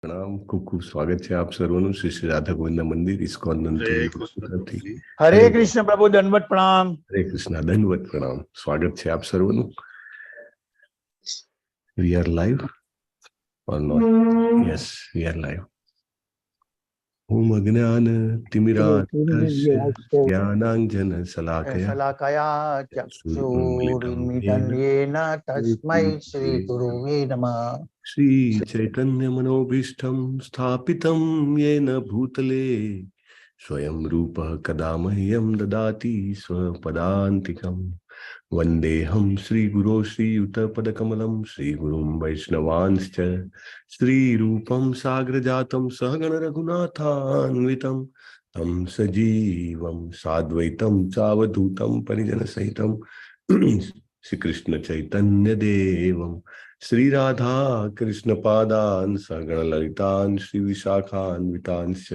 प्रणाम, खूब खूब स्वागत है आप सर्वनु श्री श्री राधा गोविंद मंदिर इस्कॉन गुजराती। हरे कृष्ण प्रभु, दंडवत प्रणाम। हरे कृष्णा, दंडवत प्रणाम। स्वागत है आप सर्वनु। वी आर लाइव और not? Yes, we are live. ओम अज्ञान तिमिरान्धस्य ज्ञानांजन शलाकया चक्षुरुन्मिलितं येन तस्मै श्री गुरुवे नमः। श्री चैतन्य मनोभीष्टं स्थापितं येन भूतले स्वयं रूपः कदा मह्यं ददाति स्वपदान्तिकम्। वन्देऽहं श्रीगुरो श्रीयुतपदकमलं श्रीगुरुं वैष्णवांश्च श्रीरूपं साग्रजातं सहगण रघुनाथान्वितं तं सजीवं साद्वैतं सावधूतं परिजनसहितं श्रीकृष्ण चैतन्य देवं श्री राधा कृष्ण पादान् सहगण ललितान् श्री विशाखान्वितांश्च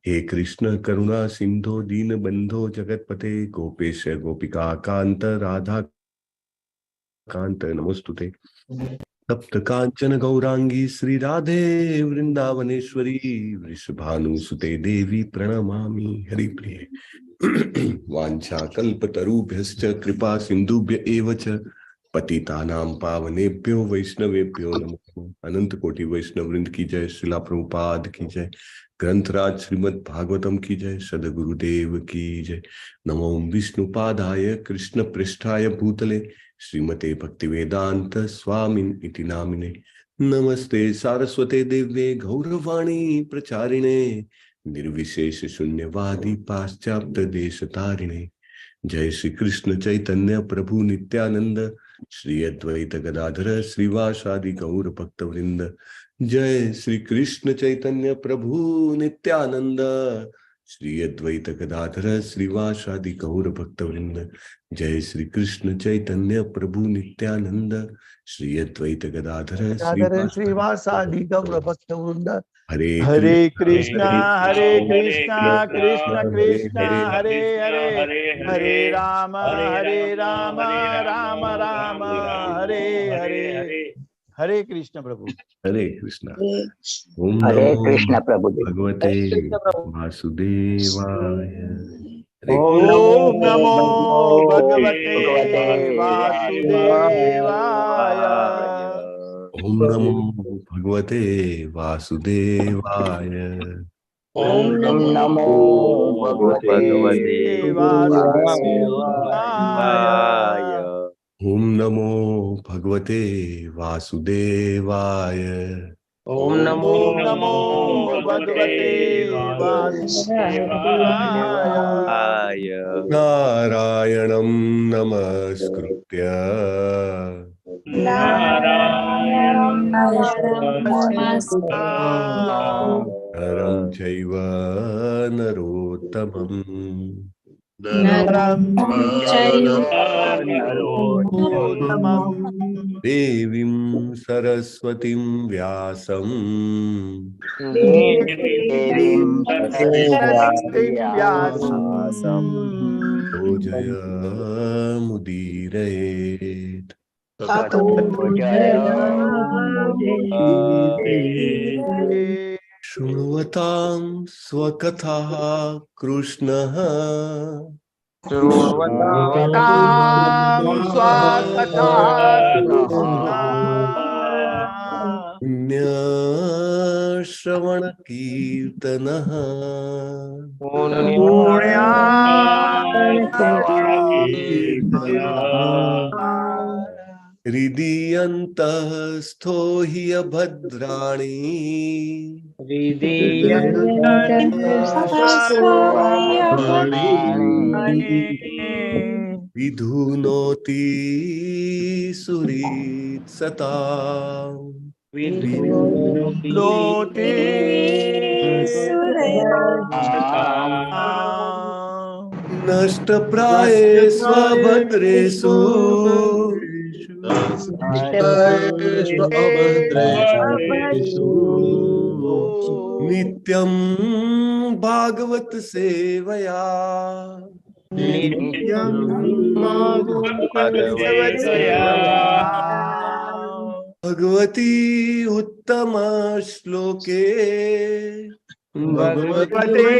हे कृष्ण करुणा सिंधो दीनबंधो जगतपते गोपेश गोपिका कांत राधा कांत नमोस्तुते। तप्त कांचन गौरांगी श्री राधे वृंदावनेश्वरी वृषभानुसुते देवी प्रणमामि हरिप्रिये। वाञ्छा कल्पतरुभ्यश्च कृपा सिंधुभ्य एव च पतितानां पावनेभ्यो वैष्णवेभ्यो नमो। अनंत कोटि वैष्णव वृंद की जय, श्रीला प्रभुपाद की जय, ग्रंथराज श्रीमद् भागवतम की जय, सद्गुरुदेव की जय। नमो विष्णुपादाय कृष्ण पृष्ठाय भूतले श्रीमते भक्तिवेदांत स्वामिन इति नामिने। नमस्ते सारस्वते देव्ये गौरवाणी प्रचारिणे निर्विशेष शून्यवादी पाश्चात्य देश तारिणे। जय श्री कृष्ण चैतन्य प्रभु नित्यानंद श्री अद्वैत गदाधर श्रीवासादि गौर भक्त वृंद। जय श्री कृष्ण चैतन्य प्रभु नित्यानंद श्री अद्वैत गदाधर श्रीवासादि गौर भक्त वृंद। जय श्री कृष्ण चैतन्य प्रभु नित्यानंद श्री अद्वैत गदाधर श्रीवासादि गौर भक्त वृंद। हरे हरे कृष्णा कृष्ण कृष्ण हरे हरे, हरे राम राम राम हरे हरे। हरे कृष्ण प्रभु। हरे कृष्णा। ओम हरे नमो कृष्ण प्रभु भगवते वासुदेवाय। ओम नमो भगवते वासुदेवाय। ओम नमो भगवते वासुदेवाय। ओम नमो भगवते वासुदेवाय। ओम नमो भगवते वासुदेवाय। ओम नमो भगवते वासुदेवाय। नारायणं नमस्कृत्य नरं चैव नरोत्तमम् देवीं सरस्वतीं व्यासं जयमुदीरयेत्। शृण्वतां स्वकथाः कृष्णः पुण्यश्रवण कीर्तनः हृदीयन्तस्थो हि अभद्राणि विधुनोति सुहृत्सताम्। नष्टप्रायेषु भद्रेषु नित्यं भागवत सेवया ભગવતી ઉત્તમ શ્લોકે ભગવતે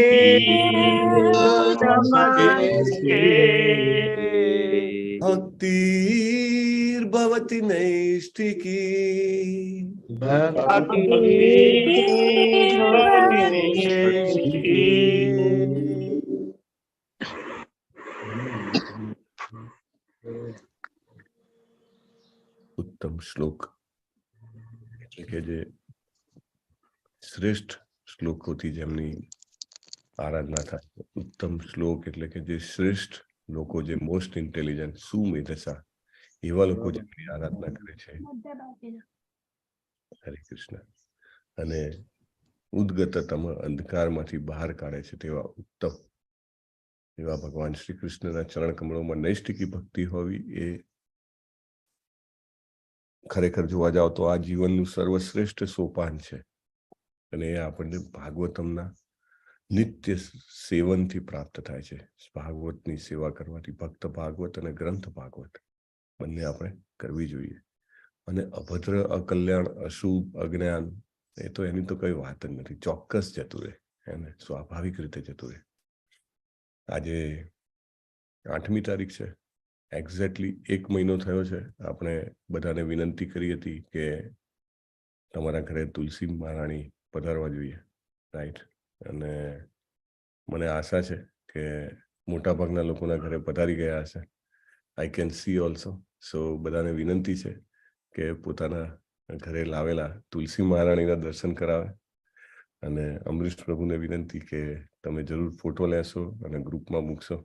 ભક્તિર્ભવતિ નૈષ્ઠિકી ઉત્તમ શ્લોક એટલે કે જે શ્રેષ્ઠ શ્લોકોથી જેમની આરાધના થાય. ઉત્તમ શ્લોક એટલે કે જે શ્રેષ્ઠ લોકો, જે મોસ્ટ ઇન્ટેલિજન્ટ, સુમેધસા, એવા લોકો જેમની આરાધના કરે છે. હરે કૃષ્ણ. અને ઉદ્ગતતમ, અંધકારમાંથી બહાર કાઢે છે તેવા ઉત્તમ એવા ભગવાન શ્રી કૃષ્ણના ચરણ કમળોમાં નૈષ્ઠિકી ભક્તિ હોવી એ ખરેખર જોવા જાવ તો આ જીવનનું સર્વશ્રેષ્ઠ સોપાન છે. અને એ આપણને ભાગવતમના નિત્ય સેવનથી પ્રાપ્ત થાય છે. ભાગવતની સેવા કરવાથી ભક્ત ભાગવત અને ગ્રંથ ભાગવત બંને આપણે કરવી જોઈએ. અને અભદ્ર, અકલ્યાણ, અશુભ, અજ્ઞાન એ તો એની તો કઈ વાત જ નથી. ચોક્કસ જતું રહે, એને સ્વાભાવિક રીતે જતું રહે. આજે 8મી તારીખ છે. એક્ઝેક્ટલી 1 મહિનો થયો છે. આપણે બધાને વિનંતી કરી હતી કે તમારા ઘરે તુલસી મહારાણી પધારવા જોઈએ, રાઈટ? અને મને આશા છે કે મોટા ભાગના લોકોના ઘરે પધારી ગયા હશે. I can see also. So બધાને વિનંતી છે કે પોતાના ઘરે લાવેલા તુલસી મહારાણીના દર્શન કરાવે. અને અમરીશ પ્રભુને વિનંતી કે તમે જરૂર ફોટો લેશો અને ગ્રુપમાં મૂકશો.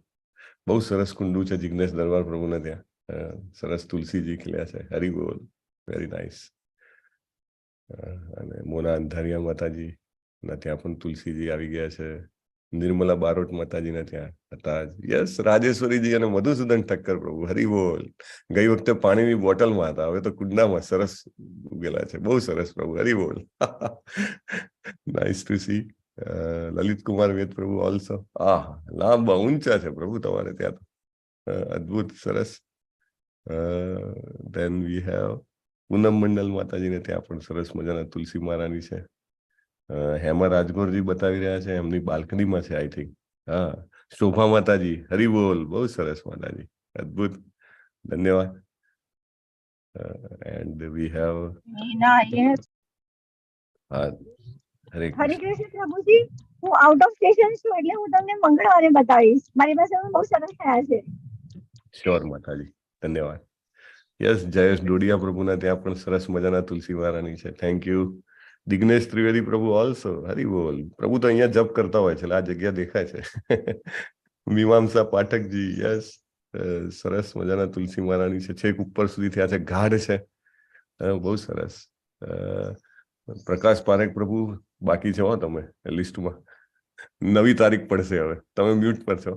બહુ સરસ કુંડું છે જિગ્નેશ દરબાર પ્રભુને ત્યાં. સરસ તુલસીજી ખીલ્યા છે. હરી બોલ, વેરી નાઇસ. અને મોના અંધારિયા માતાજી ના ત્યાં પણ તુલસીજી આવી ગયા છે. નિર્મલા બારોટ માતાજીના ત્યાં હતા. યસ, રાજેશ્વરીજી અને મધુસૂદન ઠક્કર પ્રભુ, હરી બોલ. ગઈ વખતે પાણીની બોટલમાં હતા, હવે તો કુંડામાં સરસ ઉગેલા છે. બહુ સરસ પ્રભુ, હરી બોલ. Nice to see. Lalit Kumar Ved પ્રભુ ઓલ્સો. લાંબા ઊંચા છે પ્રભુ તમારે ત્યાં તો. અદ્ભુત, સરસ. ધેન વી હેવ પૂનમ મંડલ માતાજીને ત્યાં પણ સરસ મજાના તુલસી મહારાણી છે. હેમા રાજગોરજી બતાવી રહ્યા છે, એમની બાલ્કનીમાં છે આઈ થિંક. હા, શોભા માતાજી, હરી બોલ. બહુ સરસ માતાજી, અદ્ભુત, ધન્યવાદ. એન્ડ વી હેવ હરે કૃષ્ણ પ્રભુજી, હું આઉટ ઓફ સ્ટેશન છું એટલે હું તમને મંગળવારે બતાવીશ. મારી પાસે બહુ સરસ થયા છે. શ્યોર માતાજી, ધન્યવાદ. યસ, જયેશ ડોડિયા પ્રભુના ત્યાં પણ સરસ મજાના તુલસી મહારાણી છે. Thank you. દિગ્નેશ ત્રિવેદી પ્રભુ ઓલ્સો, હરી બોલ. પ્રભુ તો અહીંયા જપ કરતા હોય છે, આ જગ્યા દેખાય છે. મીમાંસા પાઠકજી, યસ, સરસ મજાના તુલસી મહારાણી છે. છેક ઉપર સુધી થયા છે, ગાઢ છે. બહુ સરસ. પ્રકાશ પારેખ પ્રભુ બાકી છો તમે લિસ્ટમાં. નવી તારીખ પડશે હવે. તમે મ્યુટ પર છો.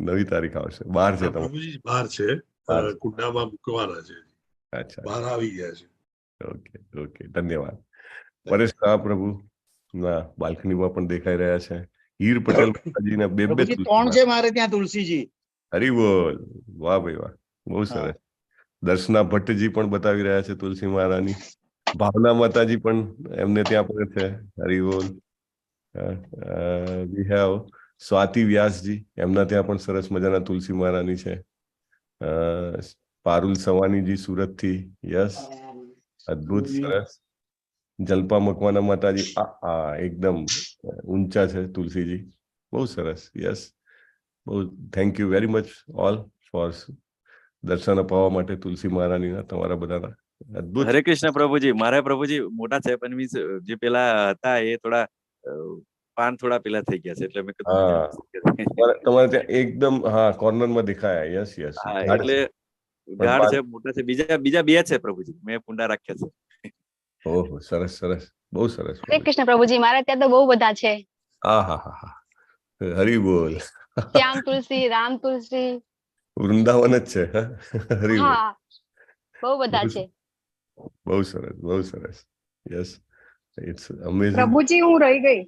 નવી તારીખ આવશે. બહાર છે પ્રભુજી, બહાર છે, કુંડામાં મૂકવાના છે. અચ્છા, બહાર આવી ગયા છે. ઓકે ઓકે, ધન્યવાદ. પરેશ શાહ પ્રભુ ના બાલ્કનીમાં પણ દેખાઈ રહ્યા છે. હીર પટેલ માતાજીના બે પ્રભુજી 3 છે મારે ત્યાં તુલસીજી. હરી બોલ. વાહ ભાઈ વાહ, બહુ સરસ. દર્શના ભટ્ટજી પણ બતાવી રહ્યા છે તુલસી મહારાણી. ભાવના માતાજી પણ એમને ત્યાં પણ છે. હરી બોલ. વી હેવ સ્વાતિ વ્યાસજી, એમના ત્યાં પણ સરસ મજાના તુલસી મહારાણી છે. પારુલ સવાનીજી સુરત થી, યસ, અદ્ભુત, સરસ. જલપા મકવાના માતાજી, એકદમ ઊંચા છે તુલસીજી, બહુ સરસ. યસ, બહુ thank you very much all for દર્શન અપાવવા માટે તુલસી મહારાણીના તમારા બધાના. અદ્ભુત. હરે કૃષ્ણ પ્રભુજી. મારા પ્રભુજી મોટા છે પણ મીન્સ જે પેલા હતા એ થોડા પાન થોડા પેલા થઈ ગયા છે એટલે મેં કીધું તમારે ત્યાં એકદમ કોર્નરમાં દેખાયા. યસ યસ, એટલે ગાઢ છે, મોટા છે. બીજા 2 છે પ્રભુજી, મેં કુંડા રાખ્યા છે. ઓહો, સરસ સરસ, બહુ સરસ. હરે કૃષ્ણ પ્રભુજી, મારા ત્યાં તો બહુ બધા છે. હરી બોલ. શ્યામ તુલસી, રામ તુલસી, વૃંદાવન જ છે. હરી બોલ. બહુ બધા છે. બહુ સરસ, બહુ સરસ. Yes, it's amazing. પ્રભુજી, હું રહી ગઈ.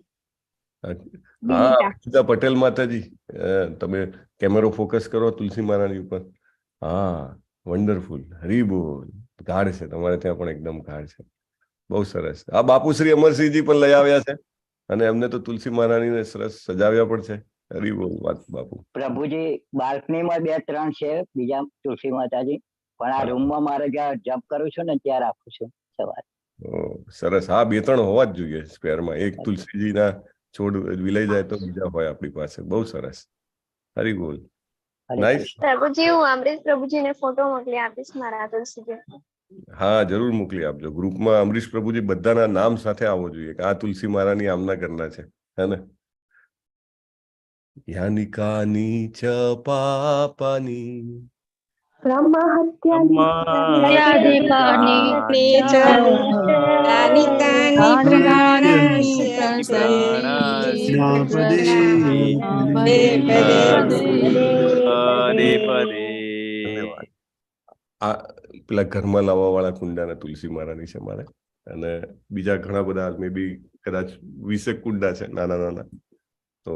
ગીતા પટેલ માતાજી, તમે કેમેરો ફોકસ કરો તુલસી મહારાણી ઉપર. વન્ડરફુલ, હરી બોલ. ગાઢ છે, તમારે ત્યાં પણ એકદમ ગાઢ છે. બહુ સરસ. આ બાપુ શ્રી અમરસિંહજી પણ લઈ આવ્યા છે અને એમને તો તુલસી મહારાણીને સરસ સજાવ્યા પણ છે. હરી બોલ વાત બાપુ. પ્રભુજી બાલ્કનીમાં 2-3 છે બીજા તુલસી માતાજી, પણ આ રૂમમાં મારે જ્યાં જપ કરું છું ને ત્યાં રાખું છું સવારે. સરસ. હા, 2-3 હોવા જ જોઈએ સ્પેરમાં. એક તુલસીજીના છોડ વિલાઈ જાય તો બીજા હોય આપણી પાસે. બહુ સરસ. હરી બોલ. નાઈસ. પ્રભુજી, હું અમરીશ પ્રભુજીને ફોટો મોકલી આપીશ મારા તુલસીજી. હા, જરૂર મોકલી આપજો. ગ્રુપમાં અમરીશ પ્રભુજી બધાના નામ સાથે આવવો જોઈએ કે આ તુલસી મહારાણી આમના ઘરના છે, હે ને? યાનિકાની ચ પાપાની ધન્યવાદ. આ પેલા ઘરમાં લાવવા વાળા કુંડાના તુલસી મહારાણી છે મારે, અને બીજા ઘણા બધા મે બી કદાચ 20 કુંડા છે નાના નાના. તો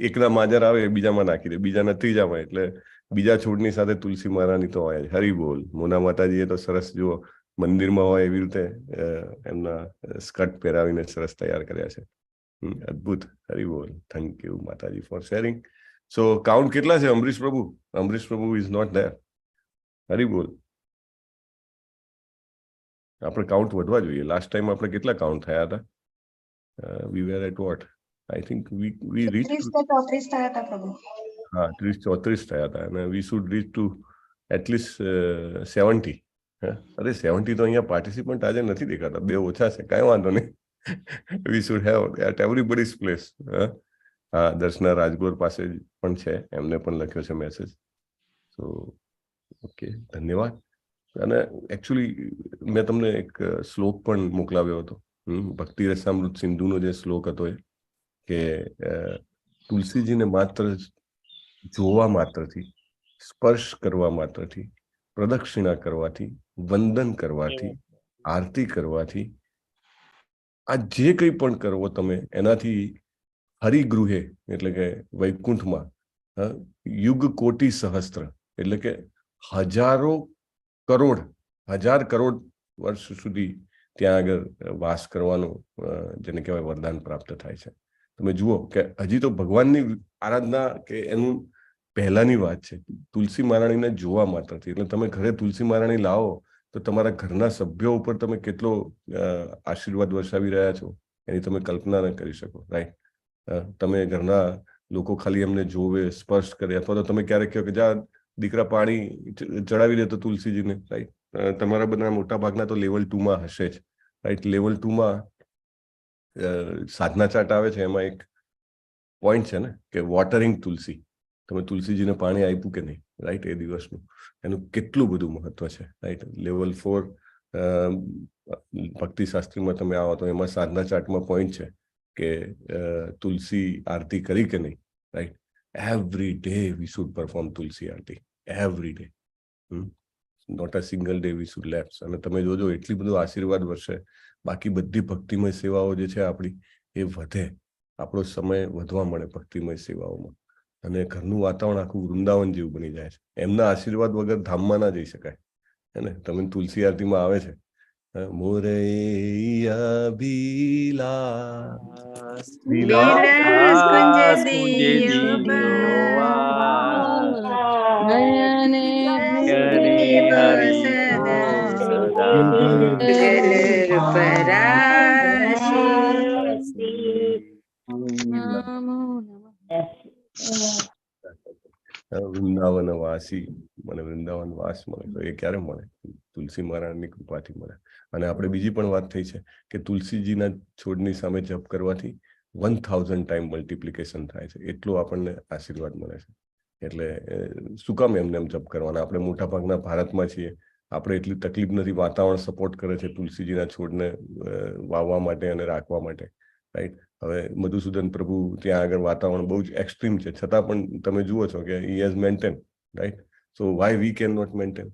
એકના માજર આવે બીજામાં નાખી દે, બીજાના ત્રીજામાં, એટલે બીજા છોડની સાથે તુલસી મહારાણી તો હોય. હરી બોલ. મોના માતાજીએ તો સરસ, જુઓ, મંદિરમાં હોય એવી રીતે એમના સ્કર્ટ પહેરાવીને સરસ તૈયાર કર્યા છે. અદભુત. હરી બોલ. થેન્ક યુ માતાજી ફોર શેરિંગ. સો કાઉન્ટ કેટલા છે અમરીશ પ્રભુ? અમરીશ પ્રભુ ઇઝ નોટ ધેર. હરી બોલ. આપણે કાઉન્ટ વધવા જોઈએ. લાસ્ટ ટાઈમ આપણે કેટલા કાઉન્ટ થયા હતા? We were at what? I think we reach 30-34 થયા હતા પ્રભુ. હા, 30-34 થયા હતા, અને we should reach to at least 70. અરે 70 તો અહીંયા પાર્ટિસિપન્ટ આજે નથી દેખાતા, 2 ઓછા છે. કાંઈ વાંધો નહીં. We should have at everybody's place. હા, દર્શના રાજગોર પાસે પણ છે, એમને પણ લખ્યો છે મેસેજ. સો ઓકે, ધન્યવાદ. અને એકચ્યુઅલી મેં તમને એક શ્લોક પણ મોકલાવ્યો હતો, ભક્તિ રસામૃત સિંધુનો જે શ્લોક હતો એ, કે તુલસીજીને માત્ર જોવા માત્રથી, સ્પર્શ કરવા માત્રથી, પ્રદક્ષિણા કરવાથી, વંદન કરવાથી, આરતી કરવાથી, આ જે કંઈ પણ કરવો તમે, એનાથી હરિગૃહે એટલે કે વૈકુંઠમાં યુગ કોટી સહસ્ત્ર એટલે કે હજારો કરોડ, 1000 કરોડ વર્ષ સુધી ત્યાં આગળ વાસ કરવાનું જેને કહેવાય વરદાન પ્રાપ્ત થાય છે. તમે જુઓ કે હજી તો ભગવાનની આરાધના કે એનું પહેલાની વાત છે, તુલસી મહારાણીને જોવા માત્રથી. એટલે તમે ઘરે તુલસી મહારાણી લાવો તો તમારા ઘરના સભ્યો ઉપર તમે કેટલો આશીર્વાદ વરસાવી રહ્યા છો એની તમે કલ્પના ન કરી શકો. રાઈટ? તમે ઘરના લોકો ખાલી એમને જોવે, સ્પર્શ કરે, અથવા તો તમે ક્યારેક કહો કે જા દીકરા પાણી ચડાવી દે તો તુલસીજીને. રાઈટ? તમારા બધા મોટા ભાગના તો લેવલ 2માં હશે જ. રાઈટ? લેવલ 2માં સાધના ચાર્ટ આવે છે, એમાં એક પોઈન્ટ છે ને કે વોટરિંગ તુલસી. તમે તુલસીજીને પાણી આપ્યું કે નહીં, રાઈટ, એ દિવસનું, એનું કેટલું બધું મહત્વ છે. રાઈટ? લેવલ 4 ભક્તિશાસ્ત્રીમાં તમે આવો તો એમાં સાધના ચાર્ટમાં પોઈન્ટ છે કે તુલસી આરતી કરી કે નહીં. Right? Every day we should perform tulsi aarti. Every day. Not a single day we should lapse. અને તમે જોજો એટલી બધું આશીર્વાદ વર્ષે. બાકી બધી ભક્તિમય સેવાઓ જે છે આપણી, એ વધે. આપણો સમય વધવા મળે ભક્તિમય સેવાઓમાં, અને ઘરનું વાતાવરણ આખું વૃંદાવન જેવું બની જાય છે. એમના આશીર્વાદ વગર ધામમાં ના જઈ શકાય. હે ને? તમે તુલસી આરતીમાં આવે છે, મોરૈયા વિલાસ વિલાસ કુંજે દિયોવા નયને હરી સદા ગલ વૃંદાવન વાસી. મને વૃંદાવન વાસ મળે તો એ ક્યારે મળે? તુલસી મહારાજની કૃપાથી મળે. અને આપણે બીજી પણ વાત થઈ છે કે તુલસીજીના છોડની સામે જપ કરવાથી 1000 ટાઈમ મલ્ટિપ્લિકેશન થાય છે. એટલો આપણને આશીર્વાદ મળે છે. એટલે શું કામ એમને એમ જપ કરવાના? આપણે મોટા ભાગના ભારતમાં છીએ, આપણે એટલી તકલીફ નથી, વાતાવરણ સપોર્ટ કરે છે તુલસીજીના છોડને વાવવા માટે અને રાખવા માટે. રાઈટ? હવે મધુસૂદન પ્રભુ ત્યાં આગળ વાતાવરણ બહુ જ એક્સ્ટ્રીમ છે, છતાં પણ તમે જુઓ છો કે he has maintained. Right? So why we cannot maintain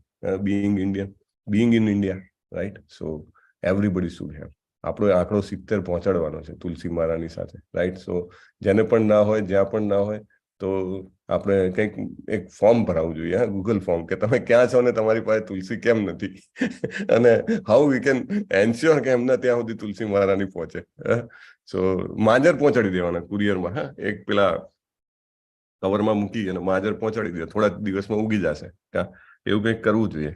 being Indian, being in India? Right? So everybody should have. આપણો આંકડો 70 પહોંચાડવાનો છે તુલસી મહારાણી સાથે. રાઈટ? સો જેને પણ ના હોય, જ્યાં પણ ના હોય, તો આપણે કંઈક એક ફોર્મ ભરાવવું જોઈએ, હા, ગૂગલ ફોર્મ, કે તમે ક્યાં છો ને તમારી પાસે તુલસી કેમ નથી અને હાઉ વી કેન એન્શ્યોર કે એમના ત્યાં સુધી તુલસી મહારાની પહોંચે. સો માજર પહોંચાડી દેવાના કુરિયરમાં, હા, એક પેલા કવરમાં મૂકી અને માજર પહોંચાડી દે, થોડા દિવસમાં ઉગી જશે. એવું કંઈક કરવું જોઈએ.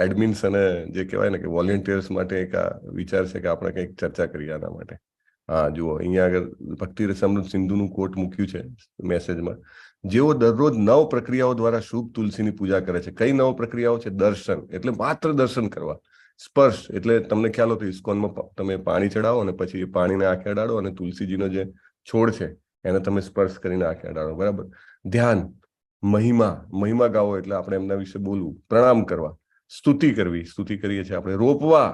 એડમિન્સ અને જે કહેવાય ને કે વોલેન્ટિયર્સ માટે એક આ વિચાર છે કે આપણે કંઈક ચર્ચા કરીએ આના માટે. હા, જુઓ અહીંયા આગળ ભક્તિ રસામૃત સિંધુનું કોટ મૂક્યું છે મેસેજમાં. જેઓ દરરોજ 9 પ્રક્રિયાઓ દ્વારા શુભ તુલસીની પૂજા કરે છે. કઈ 9 પ્રક્રિયાઓ છે? દર્શન, એટલે માત્ર દર્શન કરવા. સ્પર્શ, એટલે તમને ખ્યાલ હતો ઇસ્કોનમાં તમે પાણી ચડાવો અને પછી એ પાણીને આંખે અડાડો અને તુલસીજીનો જે છોડ છે એને તમે સ્પર્શ કરીને આંખે અડાડો, બરાબર. ધ્યાન, મહિમા ગાવો, એટલે આપણે એમના વિશે બોલવું. પ્રણામ કરવા, સ્તુતિ કરવી, સ્તુતિ કરીએ છીએ આપણે. રોપવા,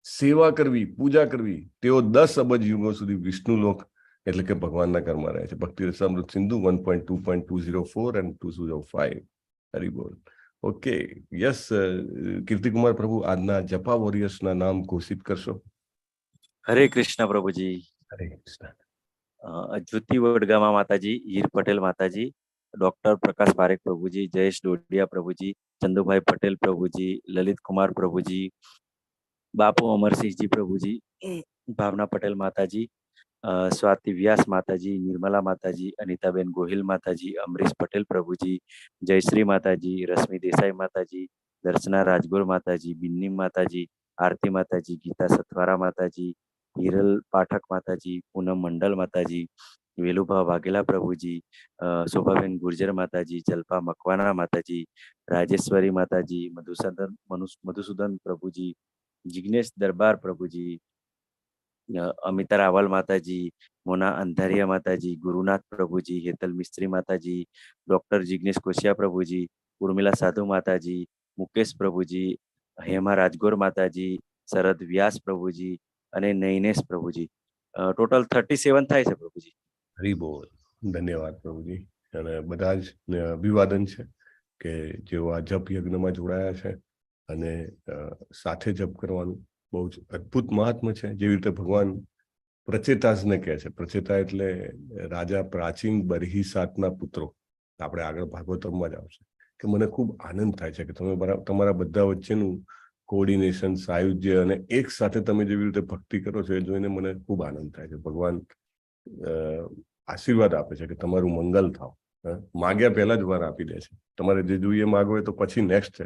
સેવા કરવી, પૂજા કરવી. તેઓ 10 અબજ યુગો સુધી વિષ્ણુલોક એટલે કે ભગવાનના ઘરમાં રહે છે. ભક્તિ રસામૃત સિંધુ 1.2.204 and 205. હરી બોલ. ઓકે, યસ કીર્તિકુમાર પ્રભુ, આજના જપા વોરિયર્સના નામ ઘોષિત કરશો. હરે કૃષ્ણ પ્રભુજી. હરે કૃષ્ણ. જ્યોતિ વડગામા માતાજી, હીર પટેલ માતાજી, ડોક્ટર પ્રકાશ પારેખ પ્રભુજી, જયેશ ડોડિયા પ્રભુજી, ચંદુભાઈ પટેલ પ્રભુજી, લલિત કુમાર પ્રભુજી, બાપુ અમરસિંહજી પ્રભુજી, ભાવના પટેલ માતાજી, સ્વાતિ વ્યાસ માતાજી, નિર્મલા માતાજી, અનિતાબેન ગોહિલ માતાજી, અમરીશ પટેલ પ્રભુજી, જયશ્રી માતાજી, રશ્મિ દેસાઈ માતાજી, દર્શના રાજગોર માતાજી, બિન્ની માતાજી, આરતી માતાજી, ગીતા સથવારા માતાજી, હિરલ પાઠક માતાજી, પૂનમ મંડલ માતાજી, વેલુભા વાઘેલા પ્રભુજી, શોભાબેન ગુર્જર માતાજી, જલ્પા મકવાના માતાજી, રાજેશ્વરી માતાજી, મધુસૂદન પ્રભુજી, જિગ્નેશ દરબાર પ્રભુજી, અમિતા રાવલ માતાજી, મોના અંધારિયા માતાજી, ગુરુનાથ પ્રભુજી, હેતલ મિસ્ત્રી માતાજી, ડોક્ટર જિગ્નેશ કોશિયા પ્રભુજી, ઉર્મિલા સાધુ માતાજી, મુકેશ પ્રભુજી, હેમા રાજગોર માતાજી, શરદ વ્યાસ પ્રભુજી અને નૈનેશ પ્રભુજી. ટોટલ 37 થાય છે પ્રભુજી. હરી બોલ. ધન્યવાદ પ્રભુજી. અને બધા જ અભિવાદન છે કે જેઓ આ જપ યજ્ઞમાં જોડાયા છે અને સાથે જપ કરવાનું બહુ જ અદ્ભુત મહાત્મ્ય છે. જેવી રીતે ભગવાન પ્રચેતાસને કહે છે, પ્રચેતા એટલે રાજા પ્રાચીન બરહી સાતના પુત્રો. આપણે આગળ ભાગવતમમાં જ આવશે કે મને ખૂબ આનંદ થાય છે કે તમે તમારા બધા વચ્ચેનું કોઓર્ડિનેશન, સાયુજ્ય અને એક સાથે તમે જેવી રીતે ભક્તિ કરો છો એ જોઈને મને ખૂબ આનંદ થાય છે. ભગવાન આશીર્વાદ આપે છે કે તમારું મંગલ થાવ. માગ્યા પહેલા જ વાર આપી દે છે. તમારે જે જોઈએ માગો હોય તો પછી નેક્સ્ટ છે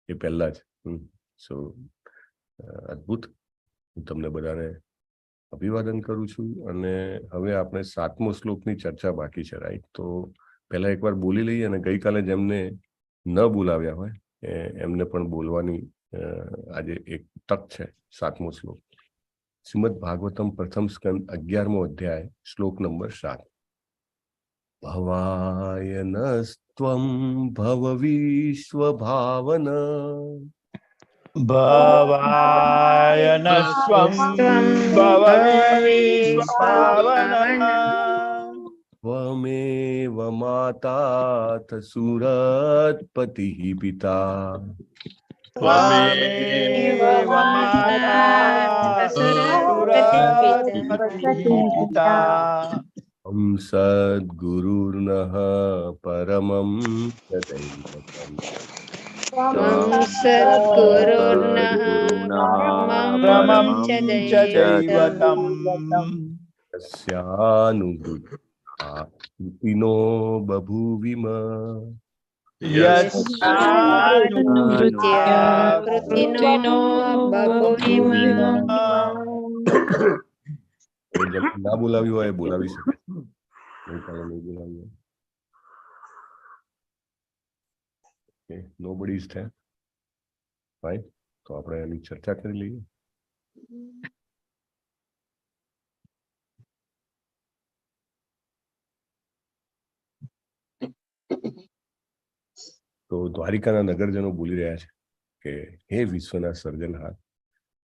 એ પહેલા જ. સો અદ્ભુત. હું તમને બધાને અભિવાદન કરું છું અને હવે આપણે 7મો શ્લોકની ચર્ચા બાકી છે, રાઈટ? તો પહેલા એકવાર બોલી લઈએ અને ગઈકાલે જેમને ન બોલાવ્યા હોય એમને પણ બોલવાની આજે એક તક છે. 7મો શ્લોક, શ્રીમદ ભાગવતમ પ્રથમ સ્કંદ 11મો અધ્યાય, શ્લોક નંબર 7. ભવાયનસ્ત્વં ભવ વિશ્વ ભાવન ભવાયનસ્વં ભવવિશ્વભાવન ત્વમેવ માતા સુરત્પતિઃ પિતા ત્વમેવ માતા સુરપતિઃ પિતા હમ સદ્ગુરુર્નઃ પરમં સદૈવતમ ત્વં સદ્ગુરુર્નઃ પરમં ચ દૈવતમ તસ્યાનુભૂતિનો બભૂવિમ યસ્યાનુભૂત્યા કૃતિનો બભૂવિમ. ના બોલાવ્યું હોય એ બોલાવી શકે. ગઈકાલે નહીં બોલાવ્યું. Okay, nobody is there. Fine. તો આપણે એની ચર્ચા કરી લઈએ. તો દ્વારિકાના નગરજનો બોલી રહ્યા છે કે હે વિશ્વના સર્જનહાર,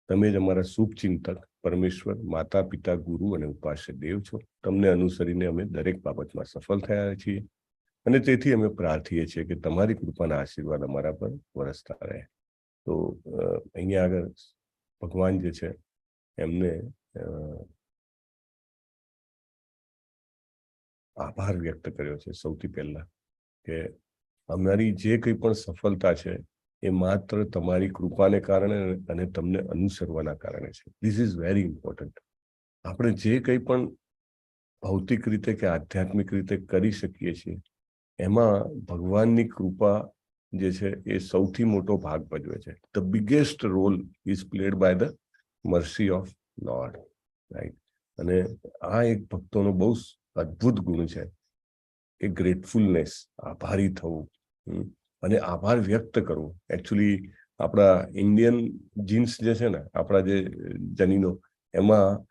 તમે જ અમારા શુભચિંતક, પરમેશ્વર, માતા, પિતા, ગુરુ અને ઉપાસ્ય દેવ છો. તમને અનુસરીને અમે દરેક બાબતમાં સફળ થયા છીએ અને તેથી અમે પ્રાર્થીએ છીએ કે તમારી કૃપાના આશીર્વાદ અમારા પર વરસતા રહે. તો અહીંયા આગળ ભગવાન જે છે એમને આભાર વ્યક્ત કર્યો છે સૌથી પહેલા, કે અમારી જે કંઈ પણ સફળતા છે એ માત્ર તમારી કૃપાને કારણે અને તમને અનુસરવાના કારણે છે. This is very important. આપણે જે કંઈ પણ ભૌતિક રીતે કે આધ્યાત્મિક રીતે કરી શકીએ છીએ એમાં ભગવાનની કૃપા જે છે એ સૌથી મોટો ભાગ ભજવે છે. The biggest role is played by the mercy of lord, right. અને આ એક ભક્તોનો બહુ અદ્ભુત ગુણ છે, એ ગ્રેટફુલનેસ, આભારી થવું અને આભાર વ્યક્ત કરવો. એકચ્યુઅલી આપણા ઇન્ડિયન જીન્સ જે છે ને, આપણા જે જનીનો, એમાં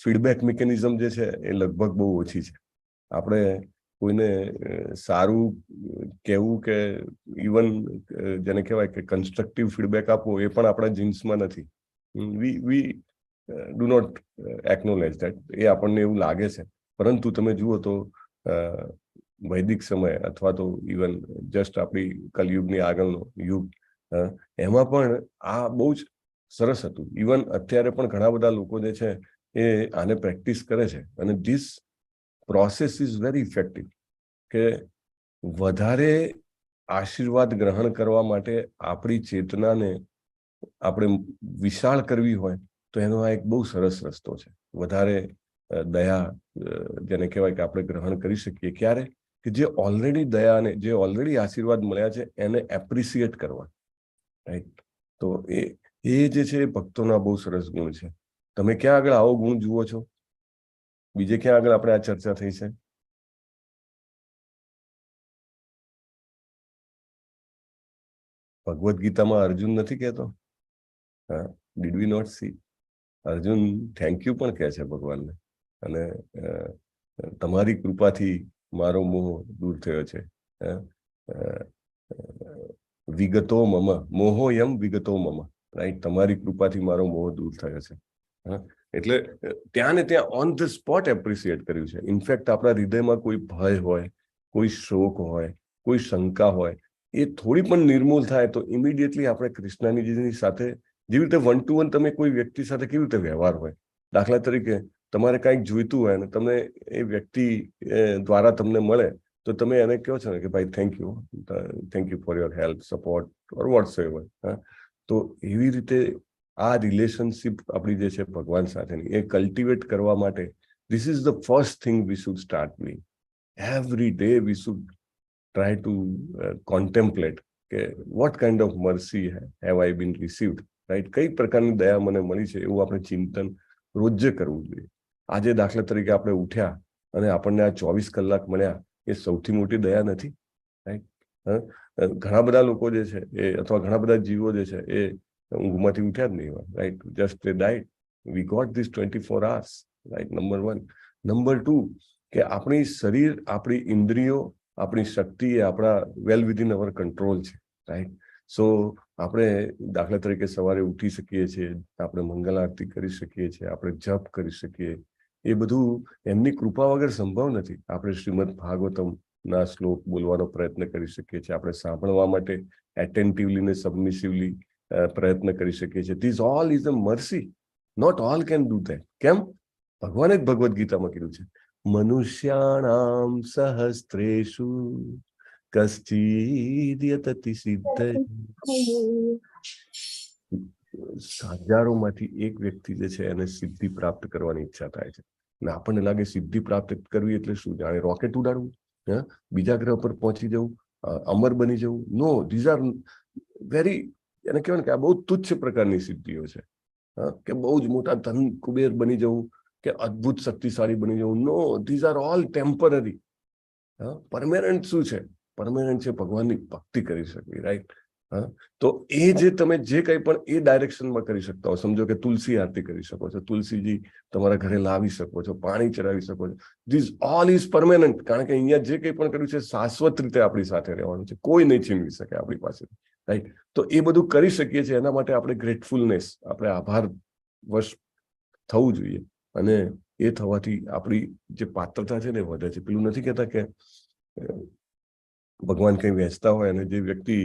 ફીડબેક મિકેનિઝમ જે છે એ લગભગ બહુ ઓછી છે. આપણે કોઈને સારું કહેવું કે ઇવન જેને કહેવાય કે કન્સ્ટ્રક્ટિવ ફીડબેક આપવો એ પણ આપણા જીન્સમાં નથી. We do not acknowledge that. એ આપણને એવું લાગે છે, પરંતુ તમે જુઓ તો વૈદિક સમય અથવા તો ઇવન જસ્ટ આપણી કલયુગની આગળનો યુગ, એમાં પણ આ બહુ જ સરસ હતું. ઇવન અત્યારે પણ ઘણા બધા લોકો જે છે એ આને પ્રેક્ટિસ કરે છે, અને this process is very effective. કે વધારે આશીર્વાદ ગ્રહણ કરવા માટે આપણી ચેતનાને આપણે વિશાળ કરવી હોય તો એનો આ એક બહુ સરસ રસ્તો છે. વધારે દયા જેને કહેવાય કે આપણે ગ્રહણ કરી શકીએ. ક્યારે? કે જે ઓલરેડી દયા અને જે ઓલરેડી આશીર્વાદ મળ્યા છે એને એપ્રિસિએટ કરવા, રાઈટ. તો એ જે છે એ ભક્તોના બહુ સરસ ગુણ છે. તમે ક્યાં આગળ આવો ગુણ જુઓ છો? બીજે ક્યાં આગળ આપણે આ ચર્ચા થઈ છે? ભગવદ્ ગીતામાં અર્જુન નથી કહેતો? હા, did we not see? Arjun thank you પણ કહે છે ભગવાનને, અને તમારી કૃપાથી મારો મોહ દૂર થયો છે. વિગતો મમ મોહો યમ વિગતો મમ, રાઈટ. તમારી કૃપાથી મારો મોહ દૂર થયો છે. એટલે ત્યાં ને ત્યાં ઓન ધ સ્પોટ એપ્રિસિએટ કર્યું છે. ઇનફેક્ટ આપણા હૃદયમાં કોઈ ભય હોય, કોઈ શોક હોય, કોઈ શંકા હોય, એ થોડી પણ નિર્મૂલ થાય તો ઇમિડિયેટલી આપણે કૃષ્ણજીની સાથે, જેવી રીતે 1 to 1 તમે કોઈ વ્યક્તિ સાથે કેવી રીતે વ્યવહાર હોય, દાખલા તરીકે તમારે કંઈક જોઈતું હોય અને તમે એ વ્યક્તિ દ્વારા તમને મળે તો તમે એને કહો છો ને કે ભાઈ thank you for your help, support or whatsoever. તો એવી રીતે આ રિલેશનશિપ આપણી જે છે ભગવાન સાથેની, એ કલ્ટિવેટ કરવા માટે this is the first thing we should start doing. Every day we should try to contemplate કે what kind of mercy have I been received, right? કઈ પ્રકારની દયા મને મળી છે એવું આપણે ચિંતન રોજે કરવું જોઈએ. આજે દાખલા તરીકે આપણે ઉઠ્યા અને આપણને આ 24 કલાક મળ્યા, એ સૌથી મોટી દયા નથી, રાઈટ? ઘણા બધા લોકો જે છે એ, અથવા ઘણા બધા જીવો જે છે એ ઊંઘમાંથી ઉઠ્યા જ નહીં હોય, right? Just they died. We got this 24 hours, right? Number 1. Number 2, કે આપણી શરીર, આપણી ઇન્દ્રિયો, આપણી શક્તિ એ આપણા વેલ વિધિન અવર કંટ્રોલ છે, રાઈટ? સો આપણે દાખલા તરીકે સવારે ઉઠી શકીએ છીએ, આપણે મંગલ આરતી કરી શકીએ છીએ, આપણે જપ કરી શકીએ, એ બધું એમની કૃપા વગર સંભવ નથી. આપણે શ્રીમદ ભાગવતમના શ્લોક બોલવાનો પ્રયત્ન કરી શકીએ છીએ, આપણે સાંભળવા માટે એટેન્ટિવલી ને સબમિસિવલી પ્રયત્ન કરી શકીએ છીએ. This all is a mercy. Not all can do that. કેમ? ભગવાને જ ભગવદ્ ગીતામાં કીધું છે, મનુષ્યાણામ સહસ્ત્રેષુ કશ્ચિદ્યતતિ સિદ્ધ. હજારોમાંથી એક વ્યક્તિ જે છે એને સિદ્ધિ પ્રાપ્ત કરવાની ઈચ્છા થાય છે, અને આપણને લાગે સિદ્ધિ પ્રાપ્ત કરવી એટલે શું? જાણે રોકેટ ઉડાડવું, બીજા ગ્રહ પર પહોંચી જવું, અમર બની જવું? નો, ધીઝ આર વેરી, એને કહેવાય ને કે આ બહુ તુચ્છ પ્રકારની સિદ્ધિઓ છે. કે બહુ જ મોટા ધન કુબેર બની જવું, કે અદ્ભુત શક્તિશાળી બની જવું? No, these are all temporary. Permanent શું છે? પરમેનન્ટ છે ભગવાનની ભક્તિ કરી શકવી, રાઈટ? તો એ જે તમે જે કંઈ પણ એ ડાયરેક્શનમાં કરી શકતા હો, સમજો કે તુલસી આરતી કરી શકો છો, તુલસીજી તમારા ઘરે લાવી શકો છો, પાણી ચડાવી શકો છો. This all is permanent. કારણ કે અહીંયા જે કંઈ પણ કર્યું છે શાશ્વત રીતે આપણી સાથે રહેવાનું છે, કોઈ નહીં છીનવી શકે આપણી પાસે, રાઈટ? તો એ બધું કરી શકીએ છીએ, એના માટે આપણે ગ્રેટફુલનેસ, આપણે આભાર વશ થવું જોઈએ, અને એ થવાથી આપણી જે પાત્રતા છે ને વધે છે. પેલું નથી કહેતા કે ભગવાન કંઈ વહેંચતા હોય અને જે વ્યક્તિ